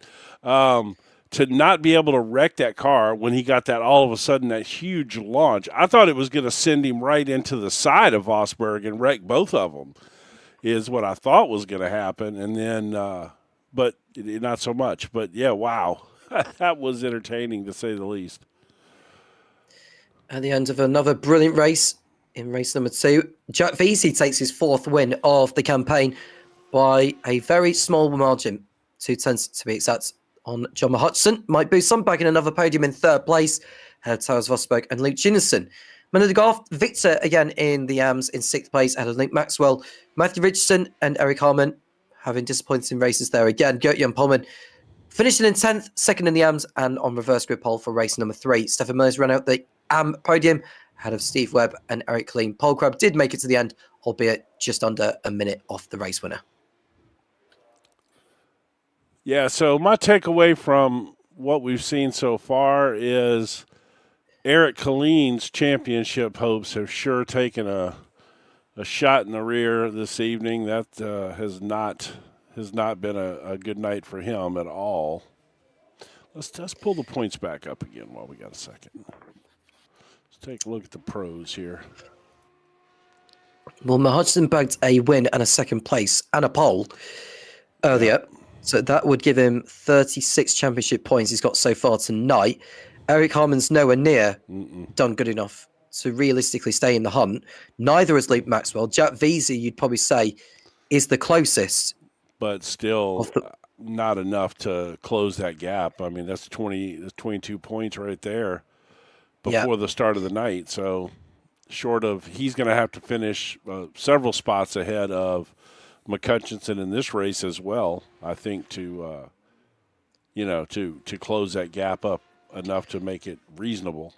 Speaker 2: To not be able to wreck that car when he got that all of a sudden, that huge launch. I thought it was going to send him right into the side of Vosberg and wreck both of them, is what I thought was going to happen. And then, but not so much. But yeah, wow. That was entertaining to say the least.
Speaker 1: At the end of another brilliant race, in race number 2, Jack Veazey takes his 4th win of the campaign by a very small margin, 2/10 to be exact, on John Hutchison. Mike Buson back in another podium in 3rd place, ahead of Taras Vosberg and Luke Chinninson. Mennedegraaf victor again in the AMS in 6th place, ahead of Luke Maxwell, Matthew Richardson and Eric Harmon having disappointing races there again. Gert-Jan Polman Finishing in 10th, second in the AMs, and on reverse grid pole for race number 3. Stefan Miller's ran out the AM podium ahead of Steve Webb and Eric Killeen. Paul Crabb did make it to the end, albeit just under a minute off the race winner.
Speaker 2: Yeah, so my takeaway from what we've seen so far is Eric Killeen's championship hopes have sure taken a shot in the rear this evening. That has not been a good night for him at all. Let's pull the points back up again while we got a second. Let's take a look at the pros here.
Speaker 1: Well, Hudson bagged a win and a second place and a pole earlier. Yeah. So that would give him 36 championship points he's got so far tonight. Eric Harmon's nowhere near done good enough to realistically stay in the hunt. Neither is Luke Maxwell. Jack Veazey, you'd probably say, is the closest.
Speaker 2: But still not enough to close that gap. I mean, that's 22 points right there before the start of the night. So short of, he's going to have to finish several spots ahead of McCutcheon in this race as well, I think, to close that gap up enough to make it reasonable.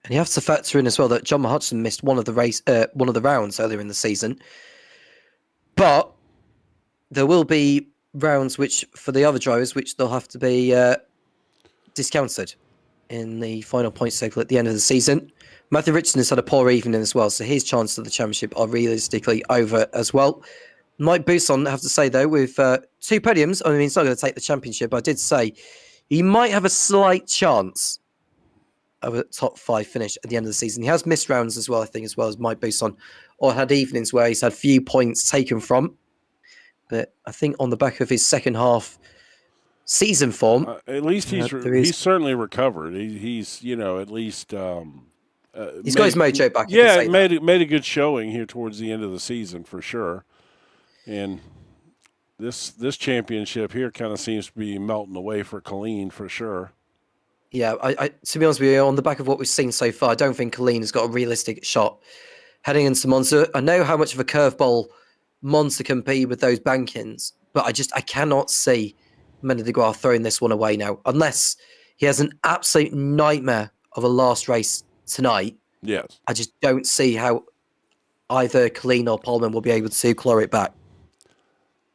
Speaker 1: And you have to factor in as well that John Hudson missed one of the rounds earlier in the season. But there will be rounds which, for the other drivers, which they'll have to be discounted in the final point cycle at the end of the season. Matthew Richardson has had a poor evening as well, so his chances of the championship are realistically over as well. Mike Bousson, I have to say, though, with 2 podiums, I mean, he's not going to take the championship. I did say he might have a slight chance of a top 5 finish at the end of the season. He has missed rounds as well, I think, as well as Mike Bousson, or had evenings where he's had few points taken from. But I think on the back of his second half season form,
Speaker 2: at least he's certainly recovered. He's at least
Speaker 1: he's got his mojo back.
Speaker 2: Yeah, made a good showing here towards the end of the season for sure. And this championship here kind of seems to be melting away for Killeen for sure.
Speaker 1: Yeah, I to be honest with you, on the back of what we've seen so far, I don't think Killeen has got a realistic shot heading into Monza. I know how much of a curveball Monza can be with those bankings, but I cannot see Mendes de Graaf throwing this one away now, unless he has an absolute nightmare of a last race tonight.
Speaker 2: Yes.
Speaker 1: I just don't see how either Killeen or Pullman will be able to claw it back.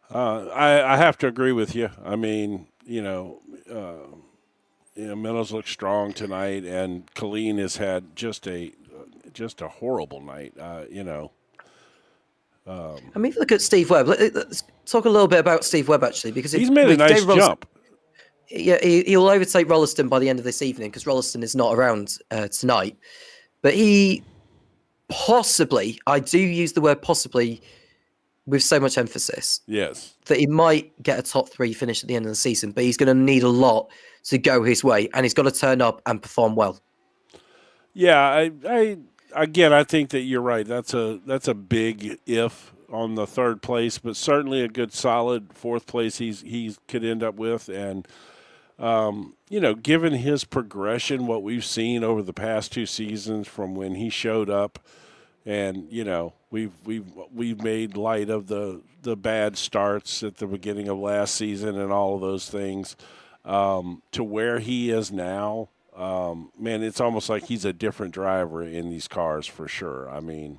Speaker 2: I have to agree with you. I mean, Meadows looks strong tonight, and Killeen has had just a horrible night. I
Speaker 1: mean, if you look at Steve Webb, let's talk a little bit about Steve Webb, actually, because
Speaker 2: he's made a nice jump.
Speaker 1: Yeah, he'll overtake Rolliston by the end of this evening because Rolliston is not around tonight. But he possibly, I do use the word possibly with so much emphasis.
Speaker 2: Yes.
Speaker 1: That he might get a top 3 finish at the end of the season, but he's going to need a lot to go his way, and he's got to turn up and perform well.
Speaker 2: Yeah, I think that you're right. That's a big if on the 3rd place, but certainly a good solid 4th place he could end up with. And given his progression, what we've seen over the past 2 seasons from when he showed up, and we've made light of the bad starts at the beginning of last season and all of those things, to where he is now. Man, it's almost like he's a different driver in these cars for sure. I mean,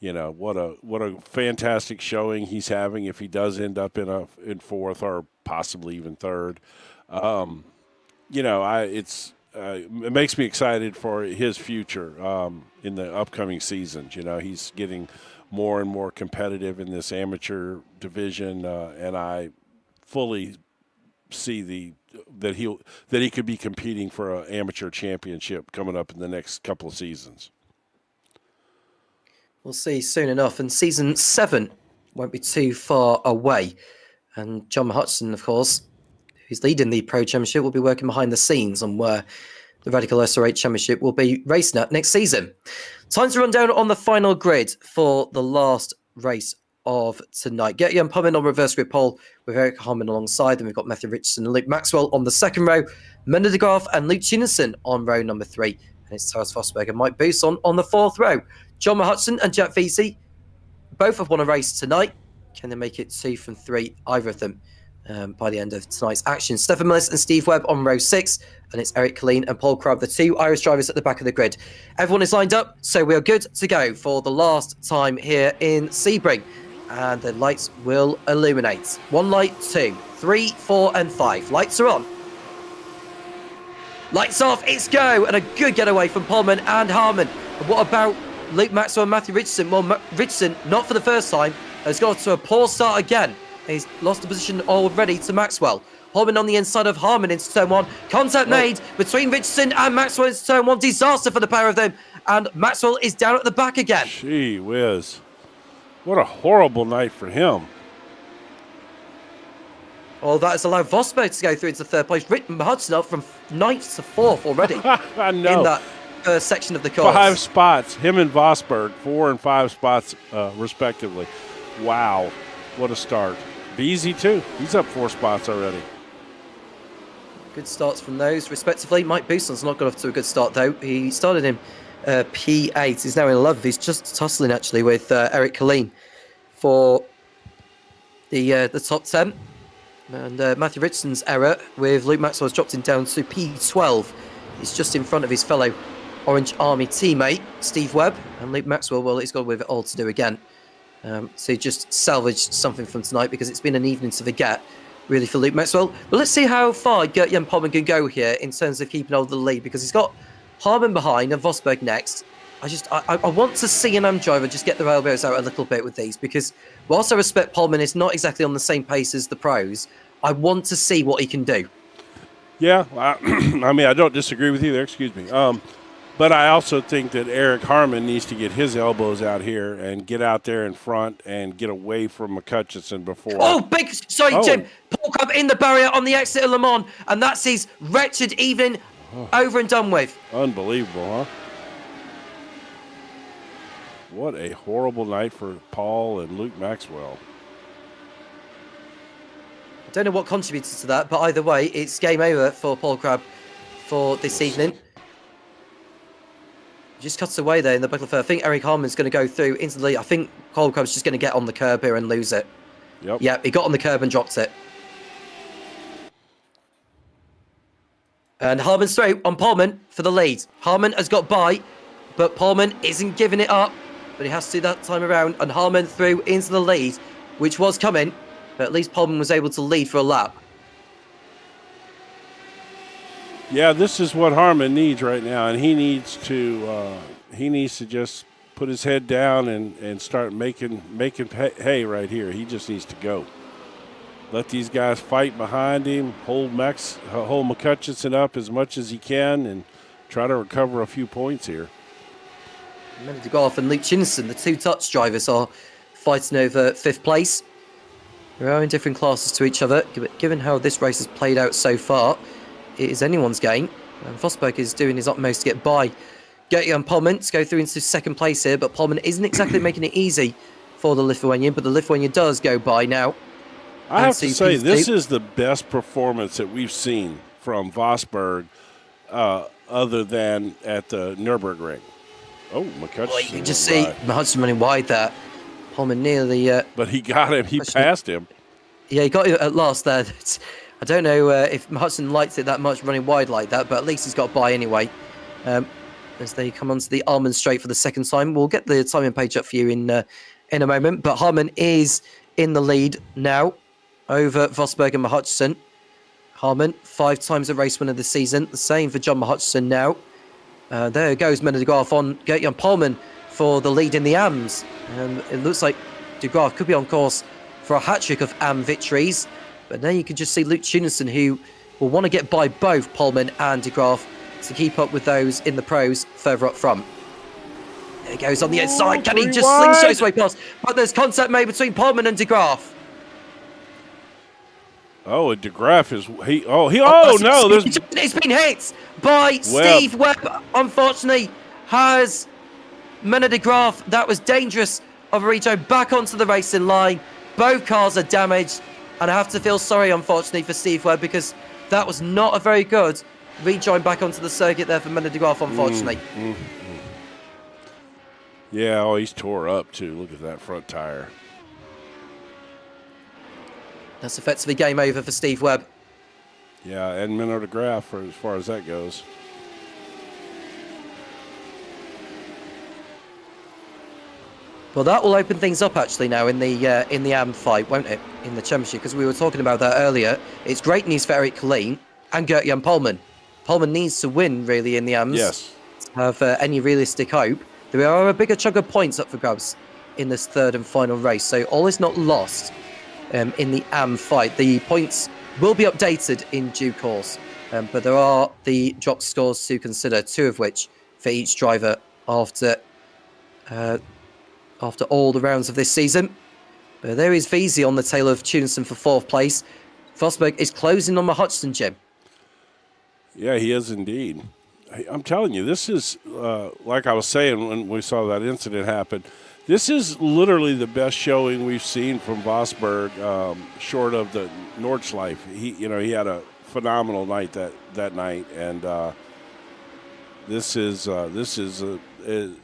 Speaker 2: what a fantastic showing he's having if he does end up in 4th or possibly even 3rd. It makes me excited for his future in the upcoming seasons. He's getting more and more competitive in this amateur division, and I fully see that he could be competing for an amateur championship coming up in the next couple of seasons.
Speaker 1: We'll see soon enough, and season 7 won't be too far away. And John Hudson, of course, who's leading the Pro Championship, will be working behind the scenes on where the Radical SR8 Championship will be racing at next season. Time to run down on the final grid for the last race of tonight. Get Jan Pullman on reverse grid pole with Eric Harmon alongside them. We've got Matthew Richardson and Luke Maxwell on the 2nd row, Mendes de Graaf and Luke Tunison on row number 3. And it's Taras Fosberg and Mike Bousson on the 4th row. John Hudson and Jack Veazey both have won a race tonight. Can they make it 2 from 3, either of them? by the end of tonight's action. Stefan Millis and Steve Webb on row 6, and it's Eric Colleen and Paul Crabb, the 2 Irish drivers at the back of the grid. Everyone is lined up, so we are good to go for the last time here in Sebring. And the lights will illuminate. 1 light, 2, 3, 4, and 5. Lights are on. Lights off, it's go! And a good getaway from Pullman and Harmon. And what about Luke Maxwell and Matthew Richardson? Well, Richardson, not for the first time, has got to a poor start again. He's lost the position already to Maxwell. Pullman on the inside of Harmon into turn 1. Contact made between Richardson and Maxwell into turn 1. Disaster for the pair of them. And Maxwell is down at the back again.
Speaker 2: Gee whiz. What a horrible night for him.
Speaker 1: Well, that has allowed Vosberg to go through into third place. Hudson up from 9th to 4th already.
Speaker 2: I know.
Speaker 1: In that first section of the course.
Speaker 2: 5 spots. Him and Vosberg, 4 and 5 spots respectively. Wow. What a start. Beasy too. He's up 4 spots already.
Speaker 1: Good starts from those, respectively. Mike Bouston's not got off to a good start, though. He started in P8. He's now in 11th. He's just tussling, actually, with Eric Colleen for the top 10. And Matthew Richardson's error with Luke Maxwell has dropped him down to P12. He's just in front of his fellow Orange Army teammate, Steve Webb. And Luke Maxwell, well, he's got with it all to do again. So he just salvaged something from tonight because it's been an evening to forget, really, for Luke Maxwell. But let's see how far Gert-Jan Pullman can go here in terms of keeping hold of the lead, because he's got Harmon behind and Vosberg next. I want to see an AM driver just get the railroads out a little bit with these, because whilst I respect Pullman is not exactly on the same pace as the pros, I want to see what he can do.
Speaker 2: Yeah, I mean, I don't disagree with you there, excuse me. But I also think that Eric Harmon needs to get his elbows out here and get out there in front and get away from McCutcheon before.
Speaker 1: Oh, Jim. Paul Crabb in the barrier on the exit of Le Mans, and that's his wretched evening over and done with.
Speaker 2: Unbelievable, huh? What a horrible night for Paul and Luke Maxwell.
Speaker 1: I don't know what contributed to that, but either way, it's game over for Paul Crabb for this evening. Just cuts away there in the battle for. I think Eric Harmon's going to go through into the lead. I think Paul Crabb's just going to get on the curb here and lose it.
Speaker 2: Yep.
Speaker 1: Yeah, he got on the curb and dropped it. And Harmon's through on Pullman for the lead. Harmon has got by, but Pullman isn't giving it up. But he has to do that time around. And Harmon through into the lead, which was coming. But at least Pullman was able to lead for a lap.
Speaker 2: Yeah, this is what Harmon needs right now, and he needs to just put his head down and start making hay right here. He just needs to go. Let these guys fight behind him, hold McCutcheon up as much as he can, and try to recover a few points here.
Speaker 1: Many de Graaf and Luke Chinson, the 2 Dutch drivers, are fighting over 5th place. They are in different classes to each other, but given how this race has played out so far, it is anyone's game. And Vosberg is doing his utmost to get by Gert-Jan Pullman to go through into 2nd place here, but Pullman isn't exactly making it easy for the Lithuanian, but the Lithuanian does go by now.
Speaker 2: I have to say, this is the best performance that we've seen from Vosberg other than at the Nürburgring. Oh, McCutcheon.
Speaker 1: Well, you can just see Hudson running wide there. Pullman nearly...
Speaker 2: but he got him. He passed him.
Speaker 1: Yeah, he got it at last there. I don't know if Hudson likes it that much running wide like that, but at least he's got by anyway. As they come onto the Almond Straight for the 2nd time. We'll get the timing page up for you in a moment. But Harmon is in the lead now over Vosberg and Hutchison. Harmon, 5 times a race winner this season. The same for John Hutchison now. There goes Mena de Graaf on Gert-Jan Pullman for the lead in the AMs. And it looks like de Graaf could be on course for a hat-trick of AM victories. But now you can just see Luke Tunison, who will want to get by both Pullman and de Graaf to keep up with those in the pros further up front. There he goes on the inside. Can he just slingshot his way past? But there's contact made between Pullman and de Graaf.
Speaker 2: Oh, and de Graaf is no! There's
Speaker 1: it's been hit by Steve Webb. Unfortunately, has Mena de Graaf. That was dangerous of a rejoin back onto the racing line. Both cars are damaged, and I have to feel sorry, unfortunately, for Steve Webb, because that was not a very good rejoin back onto the circuit there for Mena de Graaf, unfortunately.
Speaker 2: Yeah, he's tore up too. Look at that front tire.
Speaker 1: That's effectively game over for Steve Webb.
Speaker 2: Yeah, and minute of graph for as far as that goes.
Speaker 1: Well, that will open things up actually now in the AM fight, won't it? In the championship, because we were talking about that earlier. It's great news for Eric Colleen and Gert-Jan Polman. Polman needs to win really in the AMs.
Speaker 2: Yes.
Speaker 1: To have any realistic hope. There are a bigger chunk of points up for grabs in this third and final race, so all is not lost in the AM fight. The points will be updated in due course, but there are the drop scores to consider, 2 of which for each driver after all the rounds of this season. But there is Veazey on the tail of Tunison for 4th place. Vosberg is closing on the Hudson, Jim.
Speaker 2: Yeah, he is indeed. I'm telling you, this is, like I was saying when we saw that incident happen, this is literally the best showing we've seen from Vosberg, short of the Nordschleife. He had a phenomenal night that night, and this is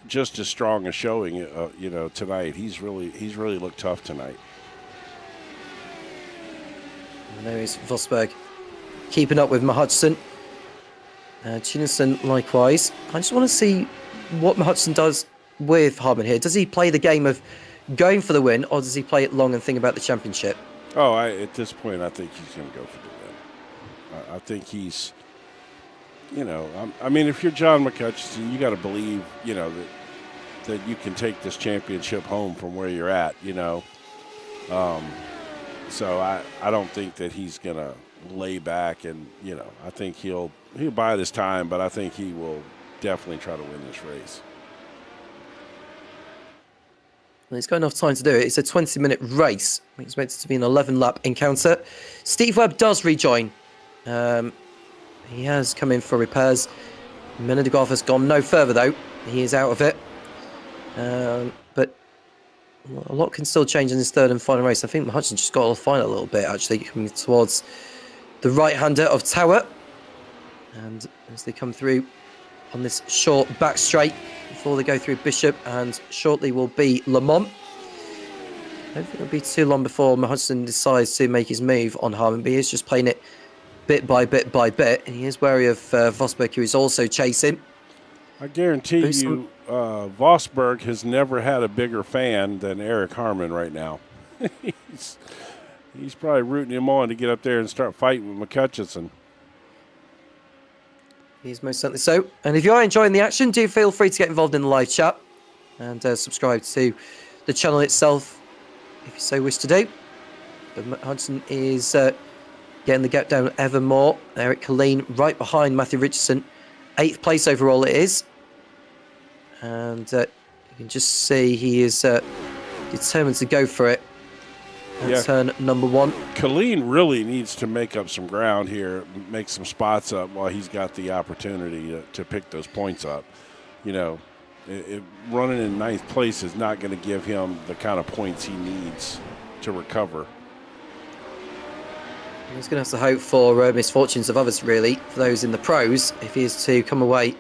Speaker 2: just as strong a showing, tonight. He's really looked tough tonight.
Speaker 1: And there is Vosberg keeping up with Mahudson. Tunison likewise. I just want to see what Mahudson does with Harman here. Does he play the game of going for the win, or does he play it long and think about the championship?
Speaker 2: Oh, at this point, I think he's going to go for the win. I think he's, if you're John McCutcheon, you got to believe, that you can take this championship home from where you're at, So I don't think that he's going to lay back, and, I think he'll bide his time, but I think he will definitely try to win this race.
Speaker 1: Well, he's got enough time to do it. It's a 20-minute race. We expect it to be an 11-lap encounter. Steve Webb does rejoin. He has come in for repairs. Menedegov has gone no further, though. He is out of it. But a lot can still change in this third and final race. I think Hudson just got off fine a little bit, actually, coming towards the right-hander of Tower. And as they come through on this short back straight before they go through Bishop, and shortly will be Lamont. I don't think it'll be too long before Hudson decides to make his move on Harman, but he is just playing it bit by bit by bit, and he is wary of Vosberg, who is also chasing.
Speaker 2: I guarantee you, Vosberg has never had a bigger fan than Eric Harman right now. He's probably rooting him on to get up there and start fighting with McCutcheon.
Speaker 1: He's most certainly so. And if you are enjoying the action, do feel free to get involved in the live chat and subscribe to the channel itself if you so wish to do. But Hudson is getting the gap down ever more. Eric Colleen right behind Matthew Richardson. 8th place overall it is. And you can just see he is determined to go for it. That's turn number 1.
Speaker 2: Colleen really needs to make up some ground here, make some spots up while he's got the opportunity to pick those points up. Running in 9th place is not going to give him the kind of points he needs to recover.
Speaker 1: He's going to have to hope for misfortunes of others, really, for those in the pros, if he is to come away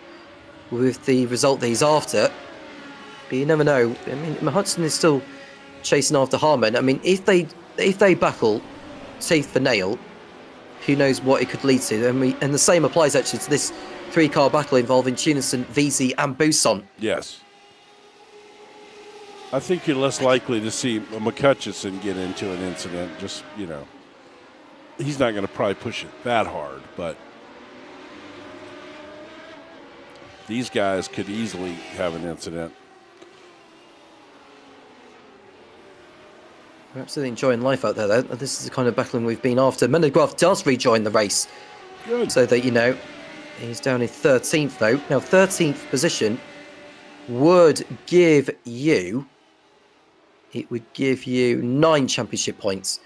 Speaker 1: with the result that he's after. But you never know. I mean, Hudson is still chasing after Harman. I mean, if they battle teeth for nail, who knows what it could lead to. And the same applies actually to this 3-car battle involving Tunison, Veazey and Buisson.
Speaker 2: Yes. I think you're less likely to see McCutcheon get into an incident. Just, he's not going to probably push it that hard, but these guys could easily have an incident.
Speaker 1: We're absolutely enjoying life out there, though. This is the kind of battling we've been after. Mendegraaff does rejoin the race.
Speaker 2: Good.
Speaker 1: So that, he's down in 13th, though. Now, 13th position would give you... It would give you 9 championship points.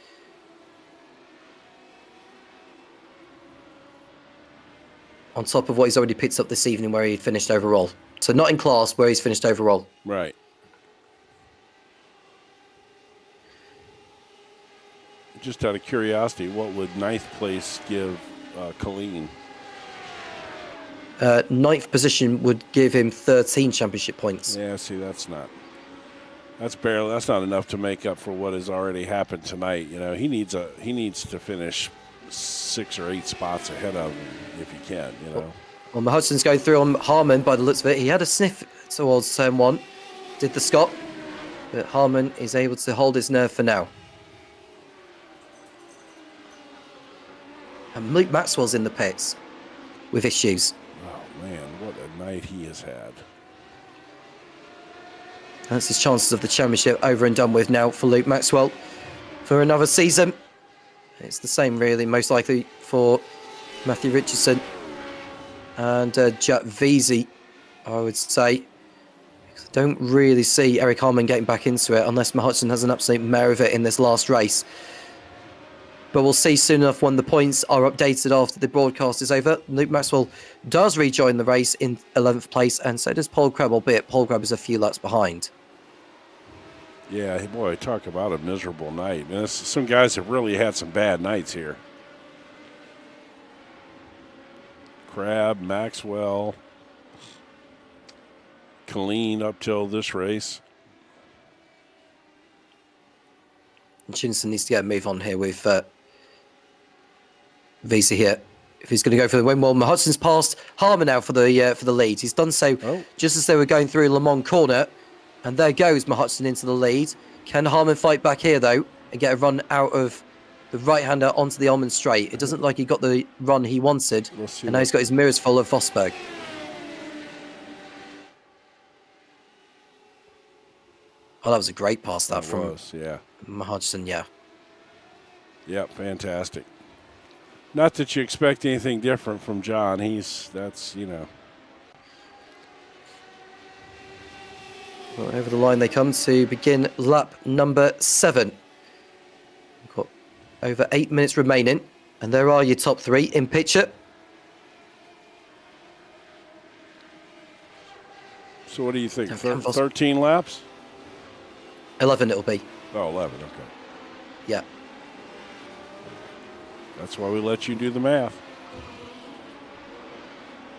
Speaker 1: On top of what he's already picked up this evening where he finished overall. So not in class, where he's finished overall.
Speaker 2: Right. Just out of curiosity, what would 9th place give Colleen?
Speaker 1: 9th position would give him 13 championship points.
Speaker 2: Yeah, see, that's That's not enough to make up for what has already happened tonight. You know, he needs to finish 6 or 8 spots ahead of him if he can. You know.
Speaker 1: Well, Hudson's going through on Harmon by the looks of it. He had a sniff towards turn 1, did the Scott, but Harmon is able to hold his nerve for now. And Luke Maxwell's in the pits with issues.
Speaker 2: Oh man, what a night he has had.
Speaker 1: That's his chances of the championship over and done with now for Luke Maxwell for another season. It's the same really, most likely for Matthew Richardson and Jack Veazey, I would say. I don't really see Eric Harmon getting back into it unless Matt Hudson has an absolute mare of it in this last race. But we'll see soon enough when the points are updated after the broadcast is over. Luke Maxwell does rejoin the race in 11th place, and so does Paul Crab, albeit Paul Crab is a few laps behind.
Speaker 2: Yeah, boy, talk about a miserable night. Man, some guys have really had some bad nights here. Crab, Maxwell, Colleen up till this race.
Speaker 1: And Chinson needs to get a move on here with Visa here. If he's going to go for the win, well, Hudson's passed Harmon now for the lead. He's done so just as they were going through Le Mans corner. And there goes Hudson into the lead. Can Harmon fight back here, though, and get a run out of the right-hander onto the Almond Straight? It doesn't look like he got the run he wanted. And now he's got his mirrors full of Vosberg. Oh, that was a great pass, that from Hudson, yeah.
Speaker 2: Yeah, fantastic. Not that you expect anything different from John. That's.
Speaker 1: Well, over the line they come to begin lap number 7. We've got over 8 minutes remaining, and there are your top 3 in picture.
Speaker 2: So what do you think? 13 laps?
Speaker 1: 11 it'll be.
Speaker 2: Oh, 11, okay.
Speaker 1: Yeah.
Speaker 2: That's why we let you do the math.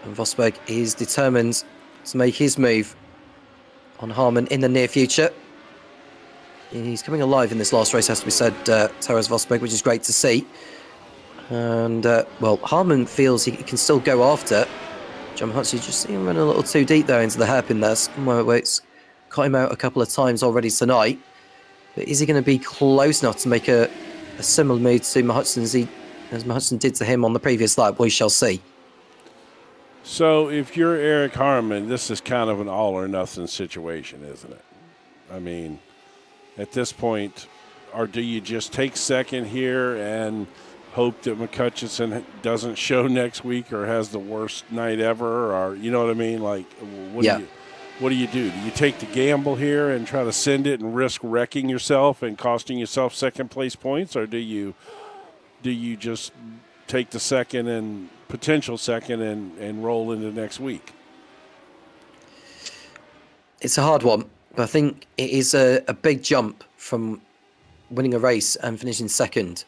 Speaker 1: And Vosberg is determined to make his move on Harmon in the near future. He's coming alive in this last race, has to be said, Taras Vosberg, which is great to see. And, well, Harmon feels he can still go after John Hudson. Just see him running a little too deep there into the hairpin there, where it's caught him out a couple of times already tonight. But is he going to be close enough to make a similar move to Matt Hudson as Matt Hudson did to him on the previous lap? We shall see.
Speaker 2: So if you're Eric Harmon, this is kind of an all or nothing situation, isn't it? I mean, at this point, or do you just take second here and hope that McCutcheon doesn't show next week or has the worst night ever, or you know what I mean? Like, what do you do? Do you take the gamble here and try to send it and risk wrecking yourself and costing yourself second place points, or do you just take the second and potential second and roll into next week?
Speaker 1: It's a hard one, but I think it is a big jump from winning a race and finishing second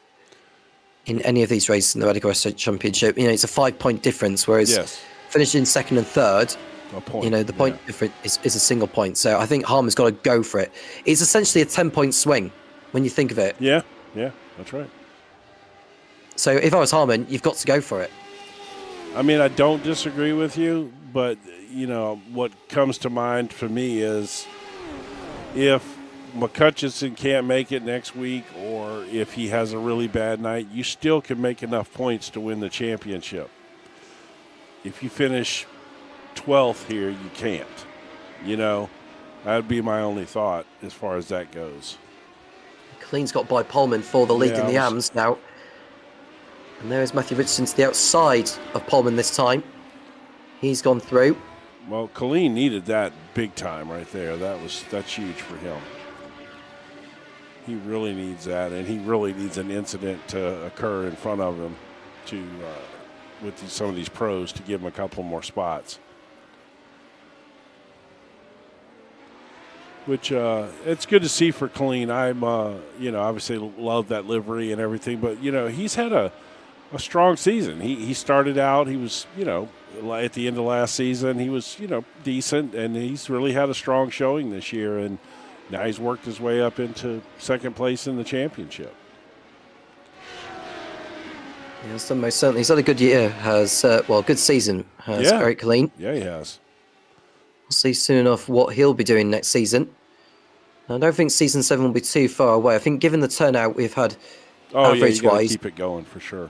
Speaker 1: in any of these races in the Radical Racing Championship. You know, it's a 5-point difference, whereas finishing second and third, the point difference is a single point. So I think Harmon's got to go for it. It's essentially a 10-point swing when you think of it.
Speaker 2: Yeah, that's right.
Speaker 1: So if I was Harmon, you've got to go for it.
Speaker 2: I mean, I don't disagree with you, but, what comes to mind for me is if McCutcheon can't make it next week, or if he has a really bad night, you still can make enough points to win the championship. If you finish 12th here, you can't. That would be my only thought as far as that goes.
Speaker 1: Colleen's got by Pullman for the lead in the AMS now. And there is Matthew Richardson to the outside of Pullman this time. He's gone through.
Speaker 2: Well, Colleen needed that big time right there. That's huge for him. He really needs that, and he really needs an incident to occur in front of him with some of these pros to give him a couple more spots. Which it's good to see for Colleen. I'm, obviously love that livery and everything, but he's had a strong season. He started out, he was, at the end of last season, he was, decent, and he's really had a strong showing this year. And, Now he's worked his way up into second place in the championship.
Speaker 1: Yeah, he's done most certainly. He's had a good year. Good season. Has Eric Colleen.
Speaker 2: Yeah, he has.
Speaker 1: We'll see soon enough what he'll be doing next season. I don't think season 7 will be too far away. I think given the turnout we've had, average-wise,
Speaker 2: keep it going for sure.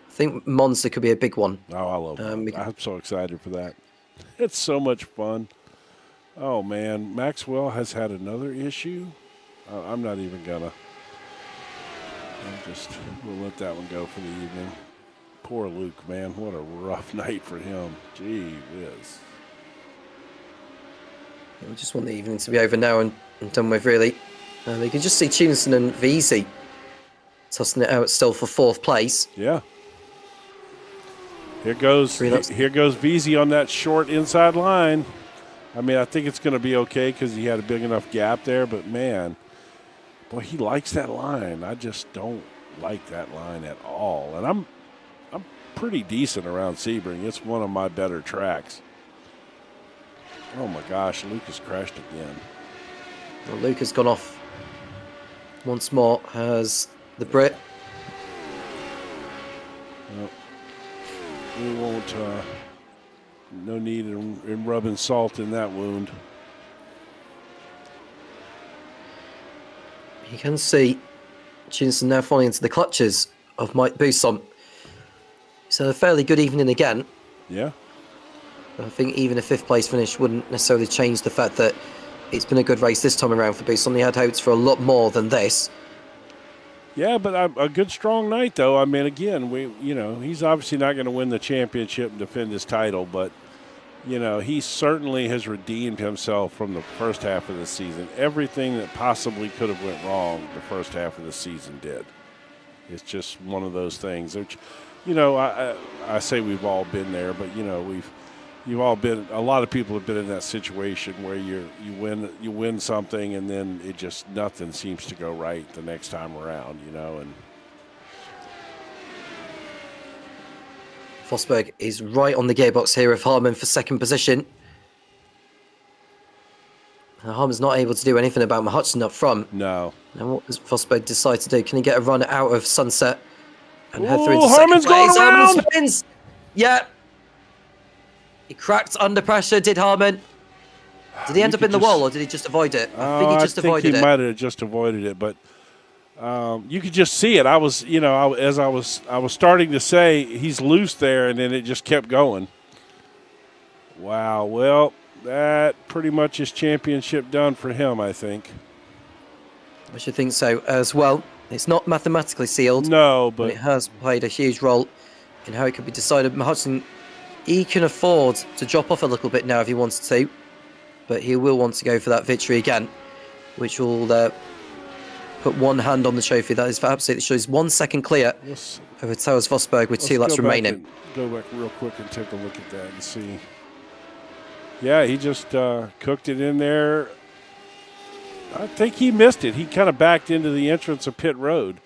Speaker 1: I think Monza could be a big one.
Speaker 2: Oh, I love that. I'm so excited for that. It's so much fun. Oh, man. Maxwell has had another issue. I'm not even going to. We'll let that one go for the evening. Poor Luke, man. What a rough night for him. Gee whiz.
Speaker 1: We just want the evening to be over now and done with, really. You can just see Tunison and Veazey tossing it out still for 4th place.
Speaker 2: Yeah. Here goes Veazey on that short inside line. I mean, I think it's going to be okay because he had a big enough gap there, but man, boy, he likes that line. I just don't like that line at all. And I'm pretty decent around Sebring. It's one of my better tracks. Oh my gosh, Luke has crashed again.
Speaker 1: Well, Luke has gone off once more. Has the Brit.
Speaker 2: Well, we won't. No need in rubbing salt in that wound.
Speaker 1: You can see Tunison now falling into the clutches of Mike Busson. He's had a fairly good evening again.
Speaker 2: Yeah.
Speaker 1: I think even a 5th place finish wouldn't necessarily change the fact that it's been a good race this time around for Busson. He had hopes for a lot more than this.
Speaker 2: Yeah, but a good strong night though. I mean, again, he's obviously not going to win the championship and defend his title, but he certainly has redeemed himself from the first half of the season. Everything that possibly could have went wrong the first half of the season did. It's just one of those things. Which, I say we've all been there, but you've all been. A lot of people have been in that situation where you win something and then it just nothing seems to go right the next time around. And
Speaker 1: Fosberg is right on the gearbox here of Harmon for 2nd position. Harmon's not able to do anything about Hudson up front.
Speaker 2: No.
Speaker 1: And what does Fosberg decide to do? Can he get a run out of Sunset and head through into
Speaker 2: Harmon's
Speaker 1: 2nd place?
Speaker 2: going around.
Speaker 1: Harmon spins. Yeah. He cracked under pressure, did Harmon. Did he end up in the wall or did he just avoid it? I think he just avoided it.
Speaker 2: I think he might have just avoided it, but you could just see it. I was starting to say he's loose there, and then it just kept going. Wow. Well, that pretty much is championship done for him, I think.
Speaker 1: I should think so as well. It's not mathematically sealed.
Speaker 2: No, but
Speaker 1: it has played a huge role in how it could be decided. Hudson, he can afford to drop off a little bit now if he wants to, but he will want to go for that victory again, which will put one hand on the trophy. That is for absolutely sure. He's 1 second clear over Towers Vosberg with 2 laps remaining.
Speaker 2: Go back real quick and take a look at that and see. Yeah, he just cooked it in there. I think he missed it. He kind of backed into the entrance of pit road,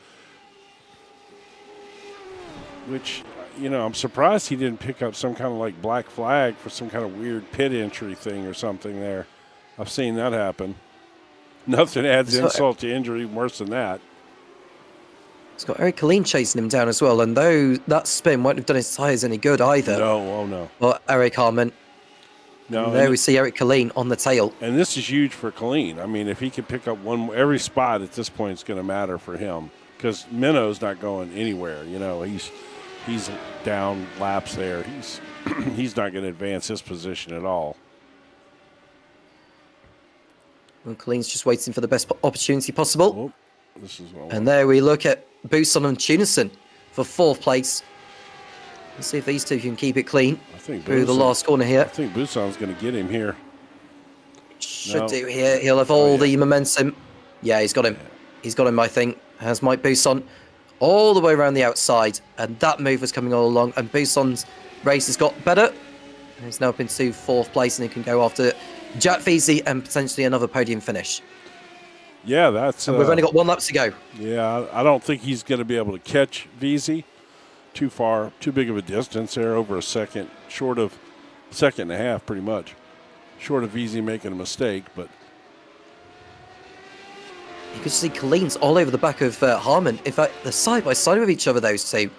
Speaker 2: which, I'm surprised he didn't pick up some kind of like black flag for some kind of weird pit entry thing or something there. I've seen that happen. Nothing adds insult to injury worse than that.
Speaker 1: It's got Eric Colleen chasing him down as well, and though that spin won't have done his tyres any good either.
Speaker 2: No.
Speaker 1: Or Eric Harmon. No. And there we see Eric Colleen on the tail.
Speaker 2: And this is huge for Colleen. I mean, if he can pick up every spot at this point, it's going to matter for him because Minnow's not going anywhere. He's down laps there. He's not going to advance his position at all.
Speaker 1: And Colleen's just waiting for the best opportunity possible.
Speaker 2: Oh,
Speaker 1: and there we look at Busson and Tunison for 4th place. Let's see if these two can keep it clean through the last corner here.
Speaker 2: I think Busson's going to get him here.
Speaker 1: Should do here. He'll have all the momentum. Yeah, he's got him. He's got him, I think. Has Mike Busson all the way around the outside. And that move was coming all along. And Busson's race has got better. And he's now up into 4th place. And he can go after Jack Veazey and potentially another podium finish.
Speaker 2: Yeah, that's...
Speaker 1: And we've only got 1 lap to go.
Speaker 2: Yeah, I don't think he's going to be able to catch Veazey. Too far, too big of a distance there, over a second, short of second and a half, pretty much. Short of Veazey making a mistake, but
Speaker 1: You could see Colleen's all over the back of Harmon. In fact, they're side by side with each other, those two.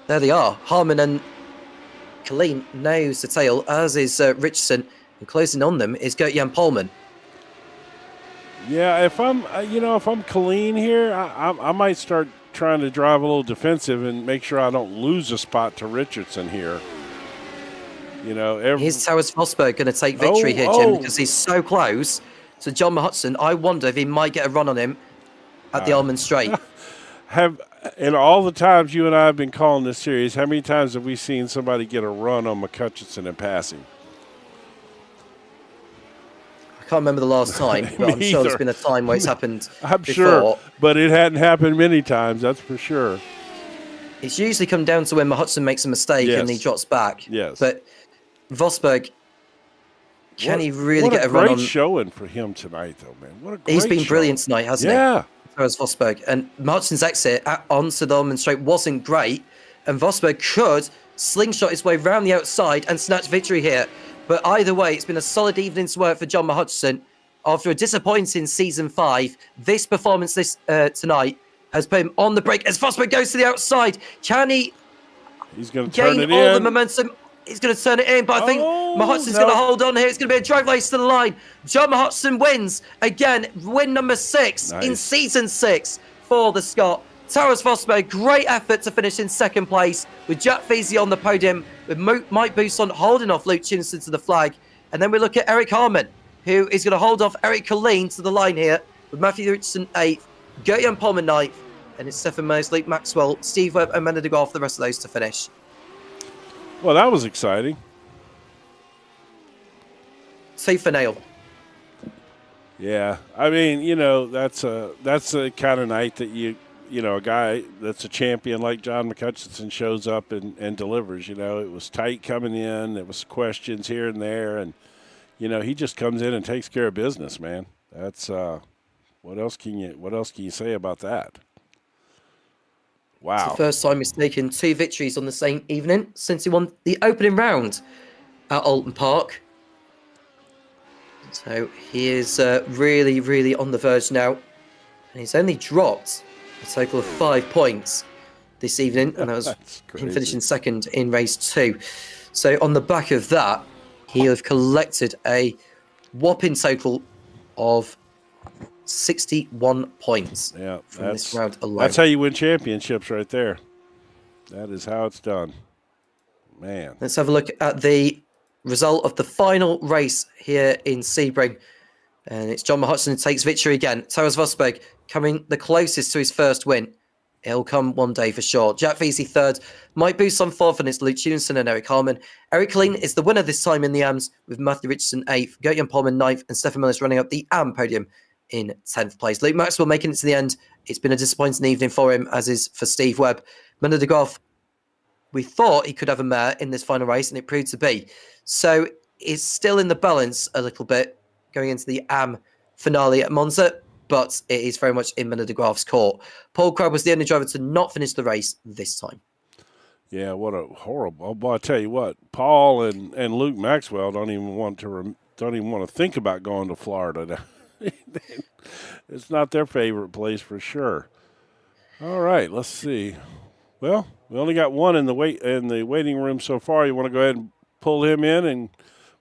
Speaker 1: There they are. Harmon and Colleen nose to tail, as is Richardson. And closing on them is Gert-Jan Polman.
Speaker 2: Yeah, if I'm Colleen here, I might start trying to drive a little defensive and make sure I don't lose a spot to Richardson here.
Speaker 1: Here's Towers Fosberg going to take victory here, Jim, because he's so close to John Hudson. I wonder if he might get a run on him at the Almond Straight.
Speaker 2: In all the times you and I have been calling this series, how many times have we seen somebody get a run on McCutcheon in passing?
Speaker 1: I can't remember the last time, but I'm sure there's been a time where it's happened
Speaker 2: I'm
Speaker 1: before.
Speaker 2: sure, but it hadn't happened many times, that's for sure.
Speaker 1: It's usually come down to when Hudson makes a mistake and he drops back.
Speaker 2: Yes.
Speaker 1: But Vosberg, can he really get a run on?
Speaker 2: What a great showing for him tonight, though, man. What a great
Speaker 1: He's been
Speaker 2: show.
Speaker 1: brilliant tonight, hasn't he?
Speaker 2: Yeah.
Speaker 1: As Vosberg. And Hudson's exit onto the Almond Straight wasn't great. And Vosberg could slingshot his way round the outside and snatch victory here. But either way, it's been a solid evening's work for John Hudson. After a disappointing season 5, this performance tonight has put him on the break as Vosberg goes to the outside. Can he
Speaker 2: He's going to turn it
Speaker 1: gain all
Speaker 2: in.
Speaker 1: the momentum? He's going to turn it in, but I think Mahutson's going to hold on here. It's going to be a drag race to the line. John Mahutson wins again, win number 6 in season 6 for the Scot. Towers Vosberg, great effort to finish in second place with Jack Feasey on the podium, with Mike Bousson holding off Luke Chinson to the flag. And then we look at Eric Harmon, who is going to hold off Eric Colleen to the line here, with Matthew Richardson 8th, Gert-Jan Polman 9th, and it's Stefan Mears, Luke Maxwell, Steve Webb, and Amanda de Graaf, the rest of those to finish.
Speaker 2: Well, that was exciting.
Speaker 1: Safe for nail.
Speaker 2: Yeah, I mean, that's a kind of night that a guy that's a champion like John McCutcheon shows up and delivers. It was tight coming in. There was questions here and there, and he just comes in and takes care of business, man. That's what else can you say about that? Wow.
Speaker 1: It's the first time he's taken 2 victories on the same evening since he won the opening round at Alton Park. So he is really, really on the verge now. And he's only dropped a total of 5 points this evening. And that was him finishing second in race 2. So on the back of that, he'll have collected a whopping total of 61 points from this round alone.
Speaker 2: That's how you win championships right there. That is how it's done. Man.
Speaker 1: Let's have a look at the result of the final race here in Sebring. And it's John Hudson who takes victory again. Towers Vosberg coming the closest to his first win. It'll come one day for sure. Jack Feasey 3rd, Mike Bousson 4th, and it's Luke Tunison and Eric Harmon. Eric Colleen is the winner this time in the AMs, with Matthew Richardson 8th, Gert-Jan Polman 9th, and Stefan Mears running up the AM podium in 10th place. Luke Maxwell making it to the end. It's been a disappointing evening for him, as is for Steve Webb. Amanda de Graaf, we thought he could have a mare in this final race, and it proved to be. So it's still in the balance a little bit going into the AM finale at Monza, but it is very much in Amanda de Graaf's court. Paul Crabb was the only driver to not finish the race this time. Yeah,
Speaker 2: what a horrible. Well, I tell you what, Paul and Luke Maxwell don't even want to think about going to Florida. It's not their favorite place for sure. All right, let's see. Well, we only got one in the waiting room so far. You want to go ahead and pull him in, and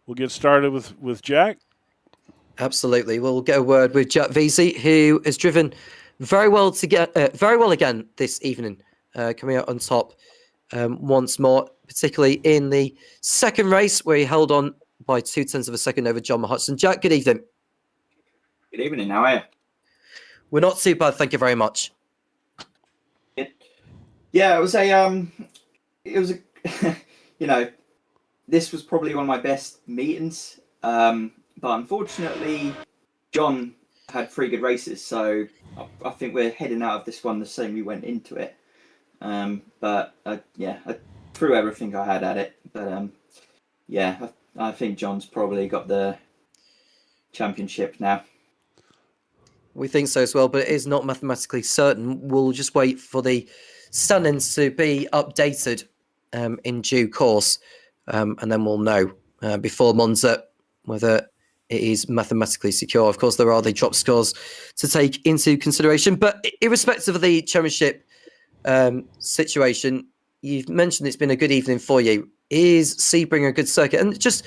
Speaker 2: we'll get started with Jack?
Speaker 1: Absolutely. We'll get a word with Jack Feasey, who has driven very well again this evening, coming out on top once more, particularly in the second race where he held on by 0.2 of a second over John Hudson. Jack, good evening.
Speaker 3: Good evening. How are you?
Speaker 1: We're not too bad, thank you very much.
Speaker 3: Yeah, it was a, this was probably one of my best meetings. But unfortunately, John had 3 good races, so I think we're heading out of this one the same we went into it. But I threw everything I had at it. But I think John's probably got the championship now.
Speaker 1: We think so as well, but it is not mathematically certain. We'll just wait for the standings to be updated in due course, and then we'll know before Monza whether it is mathematically secure. Of course, there are the drop scores to take into consideration, but irrespective of the championship situation, you've mentioned it's been a good evening for you. Is Sebring a good circuit? And just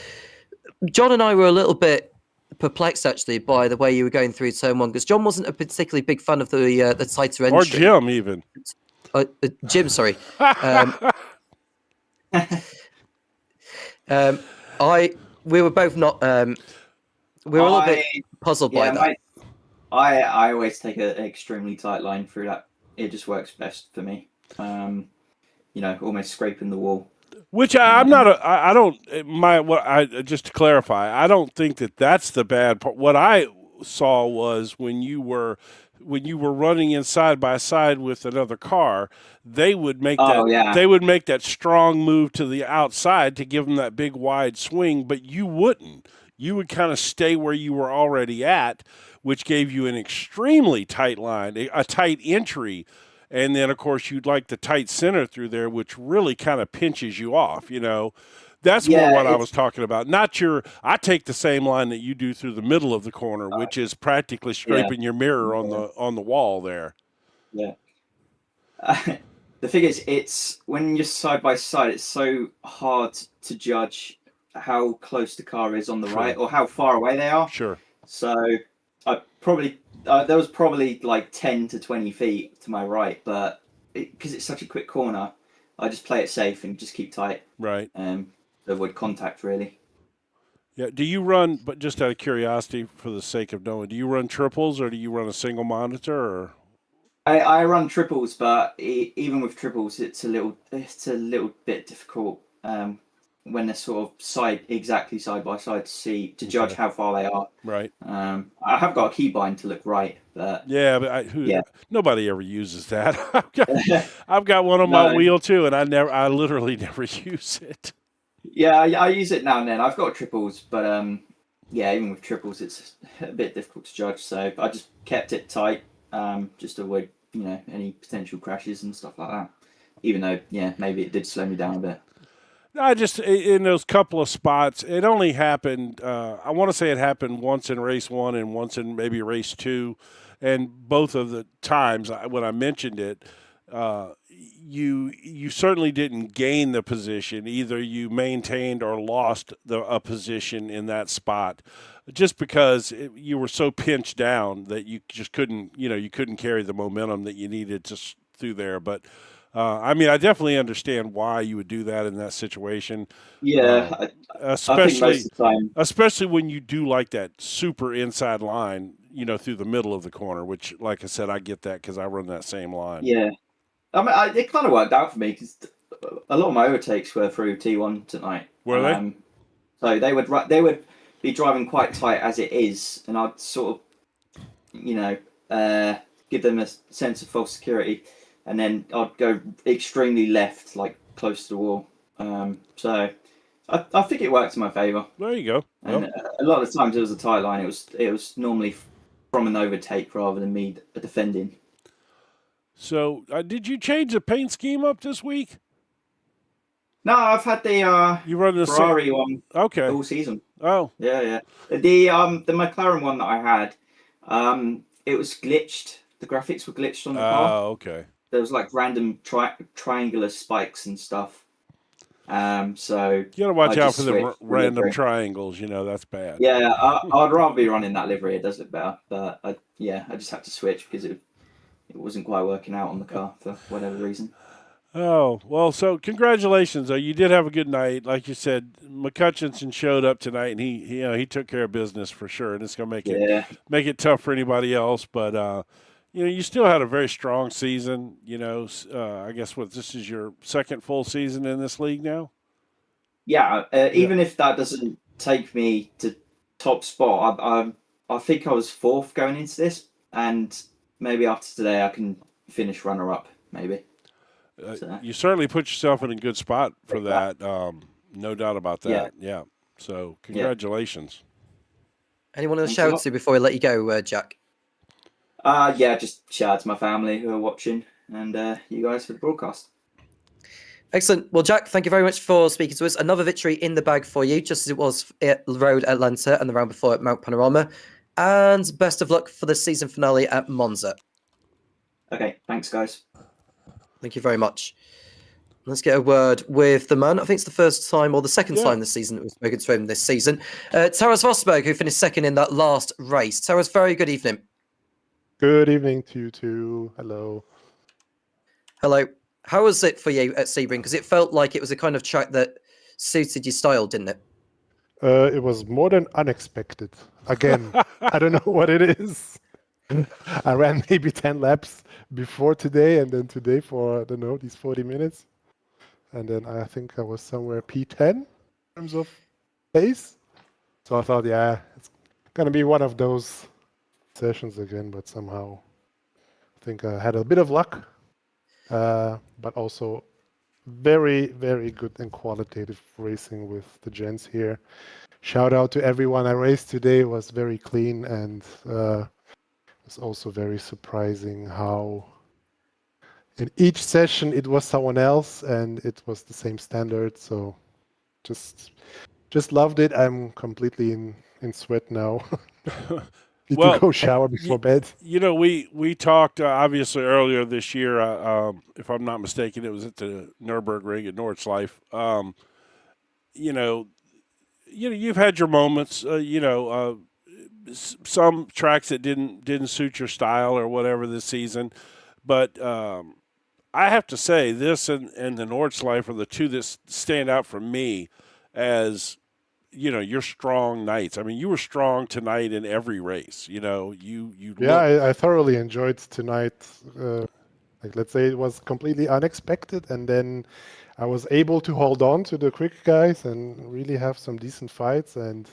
Speaker 1: John and I were a little bit perplexed actually by the way you were going through turn one, because John wasn't a particularly big fan of the tighter entry.
Speaker 2: Or Jim even.
Speaker 1: Jim, sorry. We were both not. We were a little bit puzzled by that.
Speaker 3: I always take an extremely tight line through that. It just works best for me. Almost scraping the wall.
Speaker 2: Which I'm not. I don't. Just to clarify, I don't think that that's the bad part. What I saw was when you were running in side by side with another car, they would make that strong move to the outside to give them that big wide swing, but you wouldn't. You would kind of stay where you were already at, which gave you an extremely tight line, a tight entry. And then, of course, you'd like the tight center through there, which really kind of pinches you off, That's more what I was talking about. Not I take the same line that you do through the middle of the corner, which is practically scraping your mirror on the wall there.
Speaker 3: Yeah. The thing is, it's when you're side by side, it's so hard to judge how close the car is on the right or how far away they are.
Speaker 2: Sure.
Speaker 3: So I probably there was probably like 10 to 20 feet to my right, but because it's such a quick corner, I just play it safe and just keep tight.
Speaker 2: Right.
Speaker 3: Avoid contact, really.
Speaker 2: Yeah. Do you run, but just out of curiosity for the sake of knowing, do you run triples or do you run a single monitor? Or?
Speaker 3: I run triples, but even with triples, it's a little bit difficult when they're sort of exactly side by side to judge how far they are.
Speaker 2: Right.
Speaker 3: I have got a keybind to look right, but
Speaker 2: nobody ever uses that. I've got one on my wheel too, and I literally never use it.
Speaker 3: Yeah, I use it now and then. I've got triples, but even with triples, it's a bit difficult to judge. So I just kept it tight, just to avoid any potential crashes and stuff like that. Even though maybe it did slow me down a bit.
Speaker 2: I just, in those couple of spots, it only happened, I want to say it happened once in race one and once in maybe race two. And both of the times when I mentioned it, you certainly didn't gain the position. Either you maintained or lost a position in that spot just because you were so pinched down that you just couldn't, you couldn't carry the momentum that you needed through there. But I definitely understand why you would do that in that situation.
Speaker 3: Yeah,
Speaker 2: especially
Speaker 3: I think most of the time.
Speaker 2: Especially when you do like that super inside line, through the middle of the corner. Which, like I said, I get that because I run that same line.
Speaker 3: Yeah, it kind of worked out for me because a lot of my overtakes were through T1 tonight.
Speaker 2: Were they?
Speaker 3: So they would be driving quite tight as it is, and I'd sort of, give them a sense of false security. And then I'd go extremely left, like close to the wall. So I think it worked in my favour.
Speaker 2: There you go.
Speaker 3: And a lot of the times it was a tight line. It was normally from an overtake rather than me defending.
Speaker 2: So did you change the paint scheme up this week?
Speaker 3: No, I've had the
Speaker 2: you run the
Speaker 3: Ferrari one
Speaker 2: all
Speaker 3: season.
Speaker 2: Oh,
Speaker 3: yeah. The McLaren one that I had, it was glitched. The graphics were glitched on the car.
Speaker 2: Oh, okay.
Speaker 3: There was like random triangular spikes and stuff. So
Speaker 2: you gotta watch out for the random triangles. That's bad.
Speaker 3: Yeah, I'd rather be running that livery. It does look better, but I just had to switch because it wasn't quite working out on the car for whatever reason.
Speaker 2: Oh well, so congratulations though. You did have a good night, like you said. McCutcheon showed up tonight, and he took care of business for sure, and it's gonna make it tough for anybody else, but. You still had a very strong season. I guess this is your second full season in this league now?
Speaker 3: Yeah, even if that doesn't take me to top spot, I think I was fourth going into this, and maybe after today I can finish runner-up, maybe.
Speaker 2: You certainly put yourself in a good spot for that. No doubt about that. Yeah. So congratulations.
Speaker 1: Anyone else shout to before we let you go, Jack?
Speaker 3: Just shout out to my family who are watching and you guys for the broadcast.
Speaker 1: Excellent. Well, Jack, thank you very much for speaking to us. Another victory in the bag for you, just as it was at Road Atlanta and the round before at Mount Panorama. And best of luck for the season finale at Monza.
Speaker 3: Okay, thanks, guys.
Speaker 1: Thank you very much. Let's get a word with the man. I think it's the first time or the second time this season that we've spoken to him this season. Taras Vosberg, who finished second in that last race. Taras, very good evening.
Speaker 4: Good evening to you too. Hello.
Speaker 1: Hello. How was it for you at Sebring? Because it felt like it was a kind of track that suited your style, didn't it?
Speaker 4: It was more than unexpected. Again, I don't know what it is. I ran maybe 10 laps before today, and then today for, I don't know, these 40 minutes. And then I think I was somewhere P10 in terms of pace. So I thought, yeah, it's going to be one of those sessions again, but somehow I think I had a bit of luck, but also very, very good and qualitative racing with the gents here. Shout out to everyone I raced today. It was very clean, and it's also very surprising how in each session it was someone else and it was the same standard. So just loved it. I'm completely in sweat now. Need to go shower before bed.
Speaker 2: You know, we talked obviously earlier this year. If I'm not mistaken, it was at the Nürburgring at Nordschleife. You've had your moments. Some tracks that didn't suit your style or whatever this season, but I have to say this and the Nordschleife are the two that stand out for me as, your strong nights. I mean, you were strong tonight in every race.
Speaker 4: I thoroughly enjoyed tonight. Let's say it was completely unexpected, and then I was able to hold on to the quick guys and really have some decent fights. And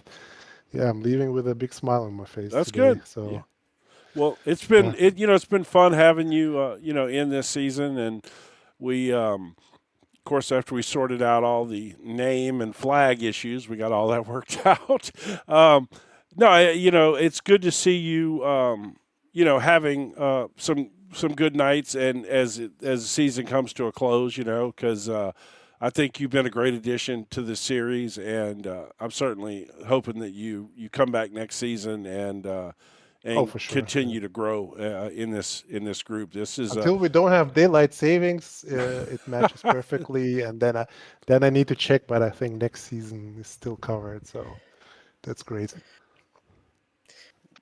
Speaker 4: yeah, I'm leaving with a big smile on my face.
Speaker 2: That's
Speaker 4: today,
Speaker 2: good.
Speaker 4: So.
Speaker 2: Yeah. Well, it's been it's been fun having you in this season, and we of course after we sorted out all the name and flag issues, we got all that worked out. It's good to see you having some good nights, and as the season comes to a close, because I think you've been a great addition to the series, and I'm certainly hoping that you come back next season and
Speaker 4: for sure.
Speaker 2: continue to grow in this group. This is
Speaker 4: until we don't have daylight savings, it matches perfectly, and then I need to check. But I think next season is still covered, so that's great.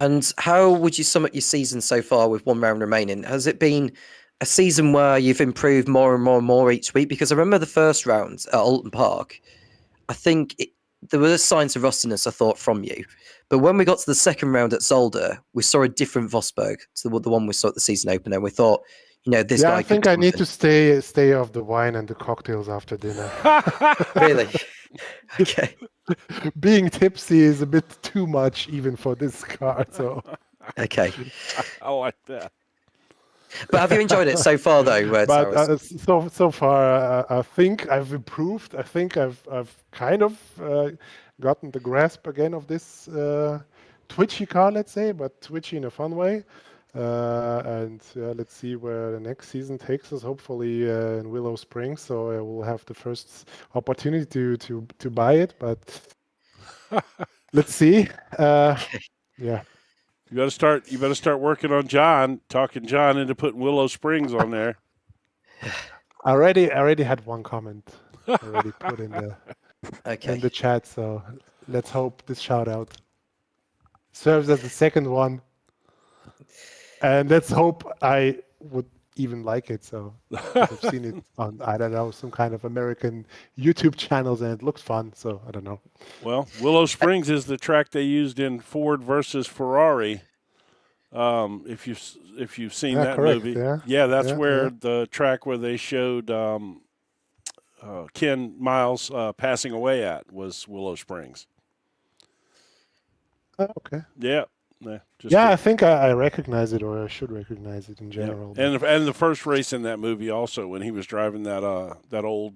Speaker 1: And how would you sum up your season so far with one round remaining? Has it been a season where you've improved more and more and more each week? Because I remember the first round at Alton Park, I think there were signs of rustiness, I thought, from you. But when we got to the second round at Zolder, we saw a different Vosberg to the one we saw at the season opener. We thought, this guy.
Speaker 4: I think I need to stay off the wine and the cocktails after dinner.
Speaker 1: Really? Okay.
Speaker 4: Being tipsy is a bit too much even for this car. So.
Speaker 1: Okay.
Speaker 2: I like that.
Speaker 1: But have you enjoyed it so far, though?
Speaker 4: But so far, I think I've improved. I think I've kind of gotten the grasp again of this twitchy car, let's say, but twitchy in a fun way. And let's see where the next season takes us. Hopefully in Willow Springs, so I will have the first opportunity to buy it. But let's see. Yeah.
Speaker 2: You better start working on talking John into putting Willow Springs on there.
Speaker 4: I already had one comment already put in the chat, so let's hope this shout out serves as the second one. And let's hope I would even like it. So I've seen it on, I don't know, some kind of American YouTube channels, and it looks fun. So I don't know.
Speaker 2: Well, Willow Springs is the track they used in Ford versus Ferrari. If you've seen that
Speaker 4: correct,
Speaker 2: movie,
Speaker 4: that's
Speaker 2: where the track where they showed Ken Miles passing away at was Willow Springs.
Speaker 4: Okay.
Speaker 2: Yeah.
Speaker 4: I think I recognize it, or I should recognize it in general.
Speaker 2: Yeah. And the first race in that movie also, when he was driving that old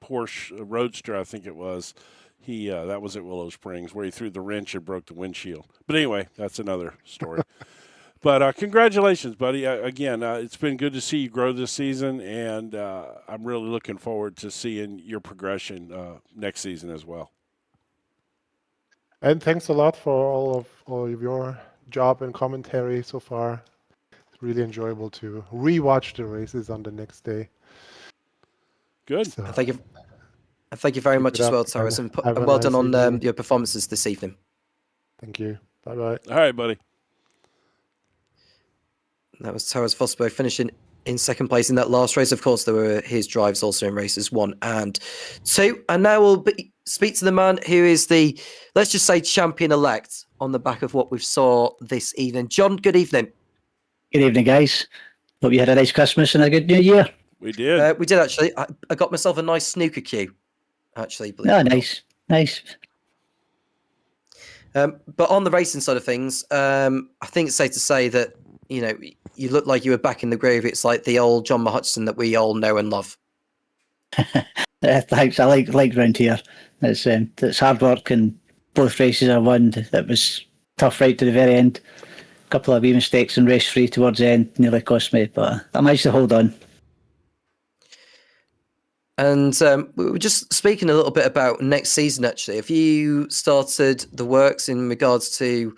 Speaker 2: Porsche Roadster, I think it was, that was at Willow Springs where he threw the wrench and broke the windshield. But anyway, that's another story. But congratulations, buddy. Again, it's been good to see you grow this season, and I'm really looking forward to seeing your progression next season as well.
Speaker 4: And thanks a lot for all of your job and commentary so far. It's really enjoyable to rewatch the races on the next day.
Speaker 2: Good.
Speaker 4: So,
Speaker 1: Thank you. And thank you very
Speaker 4: Keep
Speaker 1: much
Speaker 4: it
Speaker 1: as
Speaker 4: up,
Speaker 1: well, Taras,
Speaker 4: and
Speaker 1: and
Speaker 4: have a
Speaker 1: well
Speaker 4: nice
Speaker 1: done on
Speaker 4: evening.
Speaker 1: your performances this evening.
Speaker 4: thank you. Bye-bye.
Speaker 2: All right, buddy.
Speaker 1: That was Taras Fosberg finishing in second place in that last race. Of course, there were his drives also in races 1 and 2. And now we'll speak to the man who is the, let's just say, champion-elect on the back of what we saw this evening. John, good evening.
Speaker 5: Good evening, guys. Hope you had a nice Christmas and a good New Year.
Speaker 2: We did.
Speaker 1: We did, actually. I got myself a nice snooker cue, actually. believe it
Speaker 5: Oh,
Speaker 1: or not.
Speaker 5: nice.
Speaker 1: But on the racing side of things, I think it's safe to say that, you look like you were back in the groove. It's like the old John Hutchison that we all know and love.
Speaker 5: Thanks. I like round here. It's hard work, and both races I won. It was tough right to the very end. A couple of wee mistakes in race 3 towards the end nearly cost me, but I managed to hold on.
Speaker 1: And we were just speaking a little bit about next season, actually. Have you started the works in regards to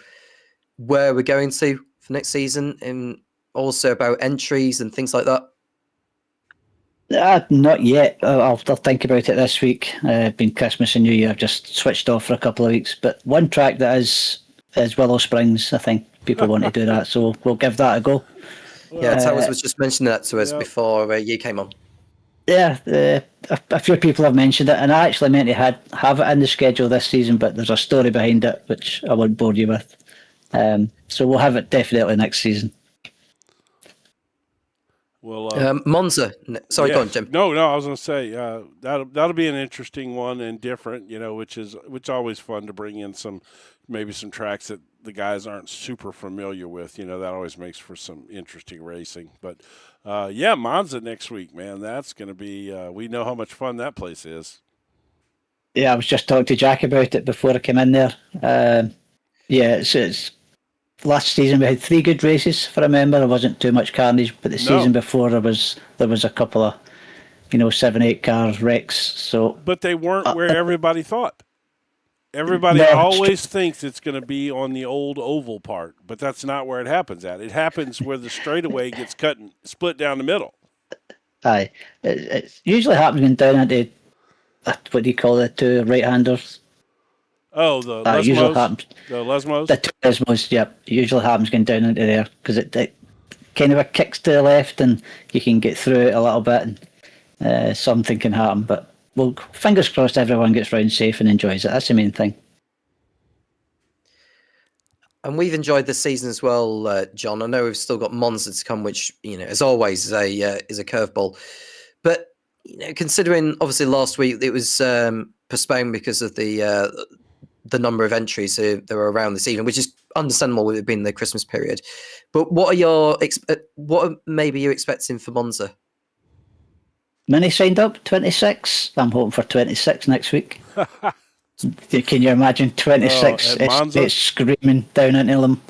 Speaker 1: where we're going to for next season, and also about entries and things like that?
Speaker 5: Not yet. I'll think about it this week. Been Christmas and New Year. I've just switched off for a couple of weeks. But one track that is Willow Springs. I think people want to do that, so we'll give that a go.
Speaker 1: Yeah, Towers was just mentioning that to us
Speaker 2: yeah.
Speaker 1: before you came on.
Speaker 5: Yeah, a few people have mentioned it, and I actually meant to have it in the schedule this season, but there's a story behind it which I won't bore you with. So we'll have it definitely next season.
Speaker 2: Well,
Speaker 1: Monza. Sorry,
Speaker 2: yeah.
Speaker 1: go on, Jim.
Speaker 2: No, I was going to say that'll be an interesting one and different, which is always fun to bring in maybe some tracks that the guys aren't super familiar with. That always makes for some interesting racing. But yeah, Monza next week, man. That's going to be. We know how much fun that place is.
Speaker 5: Yeah, I was just talking to Jack about it before I came in there. Yeah, it's last season we had 3 good races, if I remember. There wasn't too much carnage, but the season before there was a couple of 7-8 car wrecks. So,
Speaker 2: but they weren't where everybody thought. Everybody always thinks it's going to be on the old oval part, but that's not where it happens at. It happens where the straightaway gets cut and split down the middle.
Speaker 5: Aye, it usually happens going down into what do you call it, 2 right-handers.
Speaker 2: Oh, the
Speaker 5: usually
Speaker 2: Lesmos?
Speaker 5: happens.
Speaker 2: The Lesmos?
Speaker 5: The 2 Lesmos, yep. It usually happens going down into there because it kind of a kicks to the left and you can get through it a little bit and something can happen. But well, fingers crossed everyone gets round safe and enjoys it. That's the main thing.
Speaker 1: And we've enjoyed this season as well, John. I know we've still got Monza to come, which, as always, is a curveball. But, considering, obviously, last week it was postponed because of the number of entries that were around this evening, which is understandable with it being the Christmas period. But what are maybe you expecting for Monza?
Speaker 5: Many signed up, 26. I'm hoping for 26 next week. Can you imagine 26? It's screaming down into them.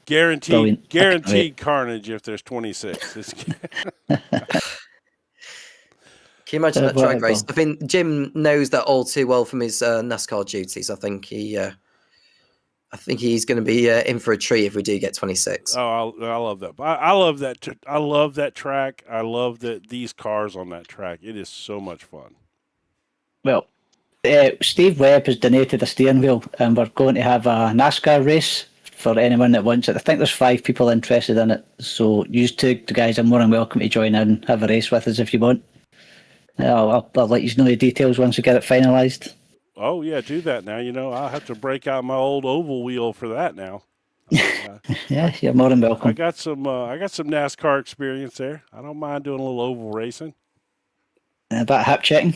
Speaker 2: Guaranteed carnage if there's 26.
Speaker 1: Can you imagine that drag race? I think Jim knows that all too well from his NASCAR duties. I think he's going to be in for a treat if we do get 26.
Speaker 2: Oh, I love that. I love that. I love that track. I love these cars on that track. It is so much fun.
Speaker 5: Well, Steve Webb has donated a steering wheel, and we're going to have a NASCAR race for anyone that wants it. I think there's 5 people interested in it, so you 2 guys are more than welcome to join in and have a race with us if you want. I'll let you know the details once we get it finalised.
Speaker 2: Oh yeah, do that now. I'll have to break out my old oval wheel for that now.
Speaker 5: Yeah, you're more than welcome.
Speaker 2: I got some NASCAR experience there. I don't mind doing a little oval racing.
Speaker 5: About hip checking.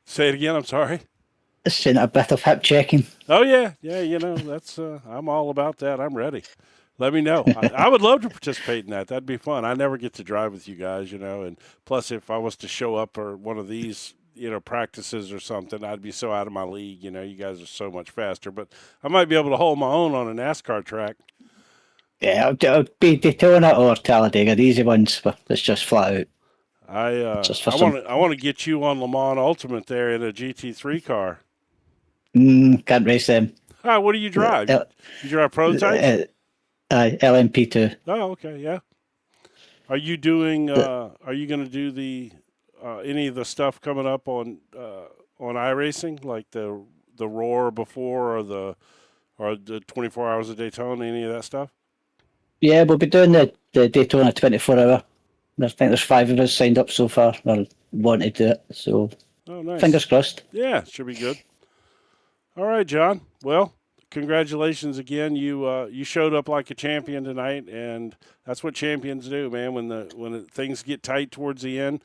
Speaker 2: Say it again. I'm sorry.
Speaker 5: Saying a bit of hip checking.
Speaker 2: Oh yeah. That's I'm all about that. I'm ready. Let me know. I would love to participate in that. That'd be fun. I never get to drive with you guys, and plus if I was to show up or one of these, practices or something, I'd be so out of my league. You guys are so much faster, but I might be able to hold my own on a NASCAR track.
Speaker 5: Yeah, it'll be Daytona or Talladega, the easy ones, but it's just flat out.
Speaker 2: I
Speaker 5: some-
Speaker 2: want to get you on Le Mans Ultimate there in a GT3 car.
Speaker 5: Can't race them.
Speaker 2: What do you drive? You drive prototypes?
Speaker 5: LMP2.
Speaker 2: Oh, okay, yeah. Are you doing? Are you going to do the any of the stuff coming up on iRacing, like the Roar before or the 24 Hours of Daytona? Any of that stuff?
Speaker 5: Yeah, we'll be doing the Daytona 24-hour. I think there's 5 of us signed up so far or want to do it. So,
Speaker 2: nice.
Speaker 5: Fingers crossed.
Speaker 2: Yeah, should be good. All right, John. Well, congratulations again. You showed up like a champion tonight, and that's what champions do, man. When things get tight towards the end,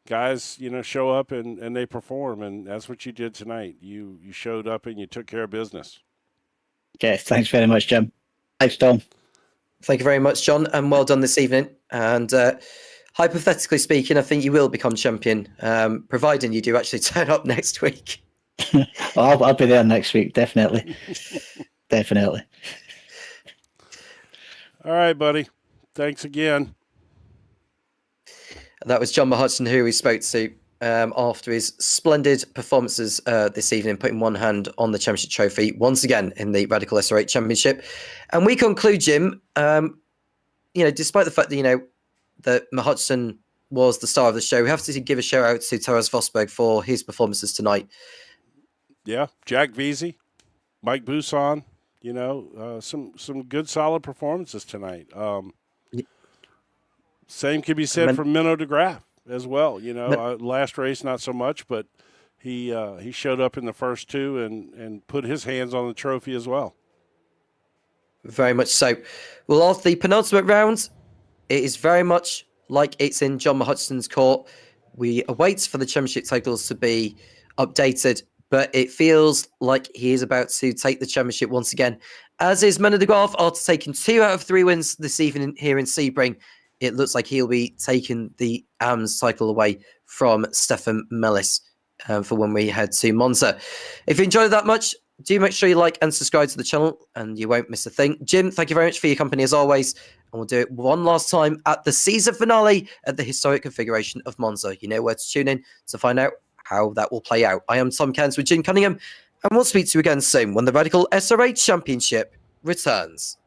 Speaker 2: guys, show up and they perform, and that's what you did tonight. You showed up and you took care of business.
Speaker 5: Okay, thanks very much, Jim. Thanks, Tom.
Speaker 1: Thank you very much, John, and well done this evening. And hypothetically speaking, I think you will become champion, providing you do actually turn up next week.
Speaker 5: I'll be there next week, definitely. Definitely.
Speaker 2: All right, buddy. Thanks again.
Speaker 1: That was John Mahutson, who we spoke to after his splendid performances this evening, putting one hand on the championship trophy once again in the Radical SR8 Championship. And we conclude, Jim, despite the fact that, that Mahutson was the star of the show, we have to give a shout out to Taras Vosberg for his performances tonight.
Speaker 2: Yeah, Jack Veazey, Mike Buson, some good solid performances tonight. Same can be said for Menno de Graaf as well. Last race not so much, but he showed up in the first 2 and put his hands on the trophy as well.
Speaker 1: Very much so. Well, after the penultimate round, it is very much like it's in John Mahutson's court. We await for the championship titles to be updated, but it feels like he is about to take the championship once again. As is Menno de Graaf, after taking 2 out of 3 wins this evening here in Sebring, it looks like he'll be taking the AMS title away from Stefan Mellis for when we head to Monza. If you enjoyed it that much, do make sure you like and subscribe to the channel and you won't miss a thing. Jim, thank you very much for your company as always. And we'll do it one last time at the season finale at the historic configuration of Monza. You know where to tune in to find out how that will play out. I am Tom Cairns with Jim Cunningham, and we'll speak to you again soon when the Radical SR8 Championship returns.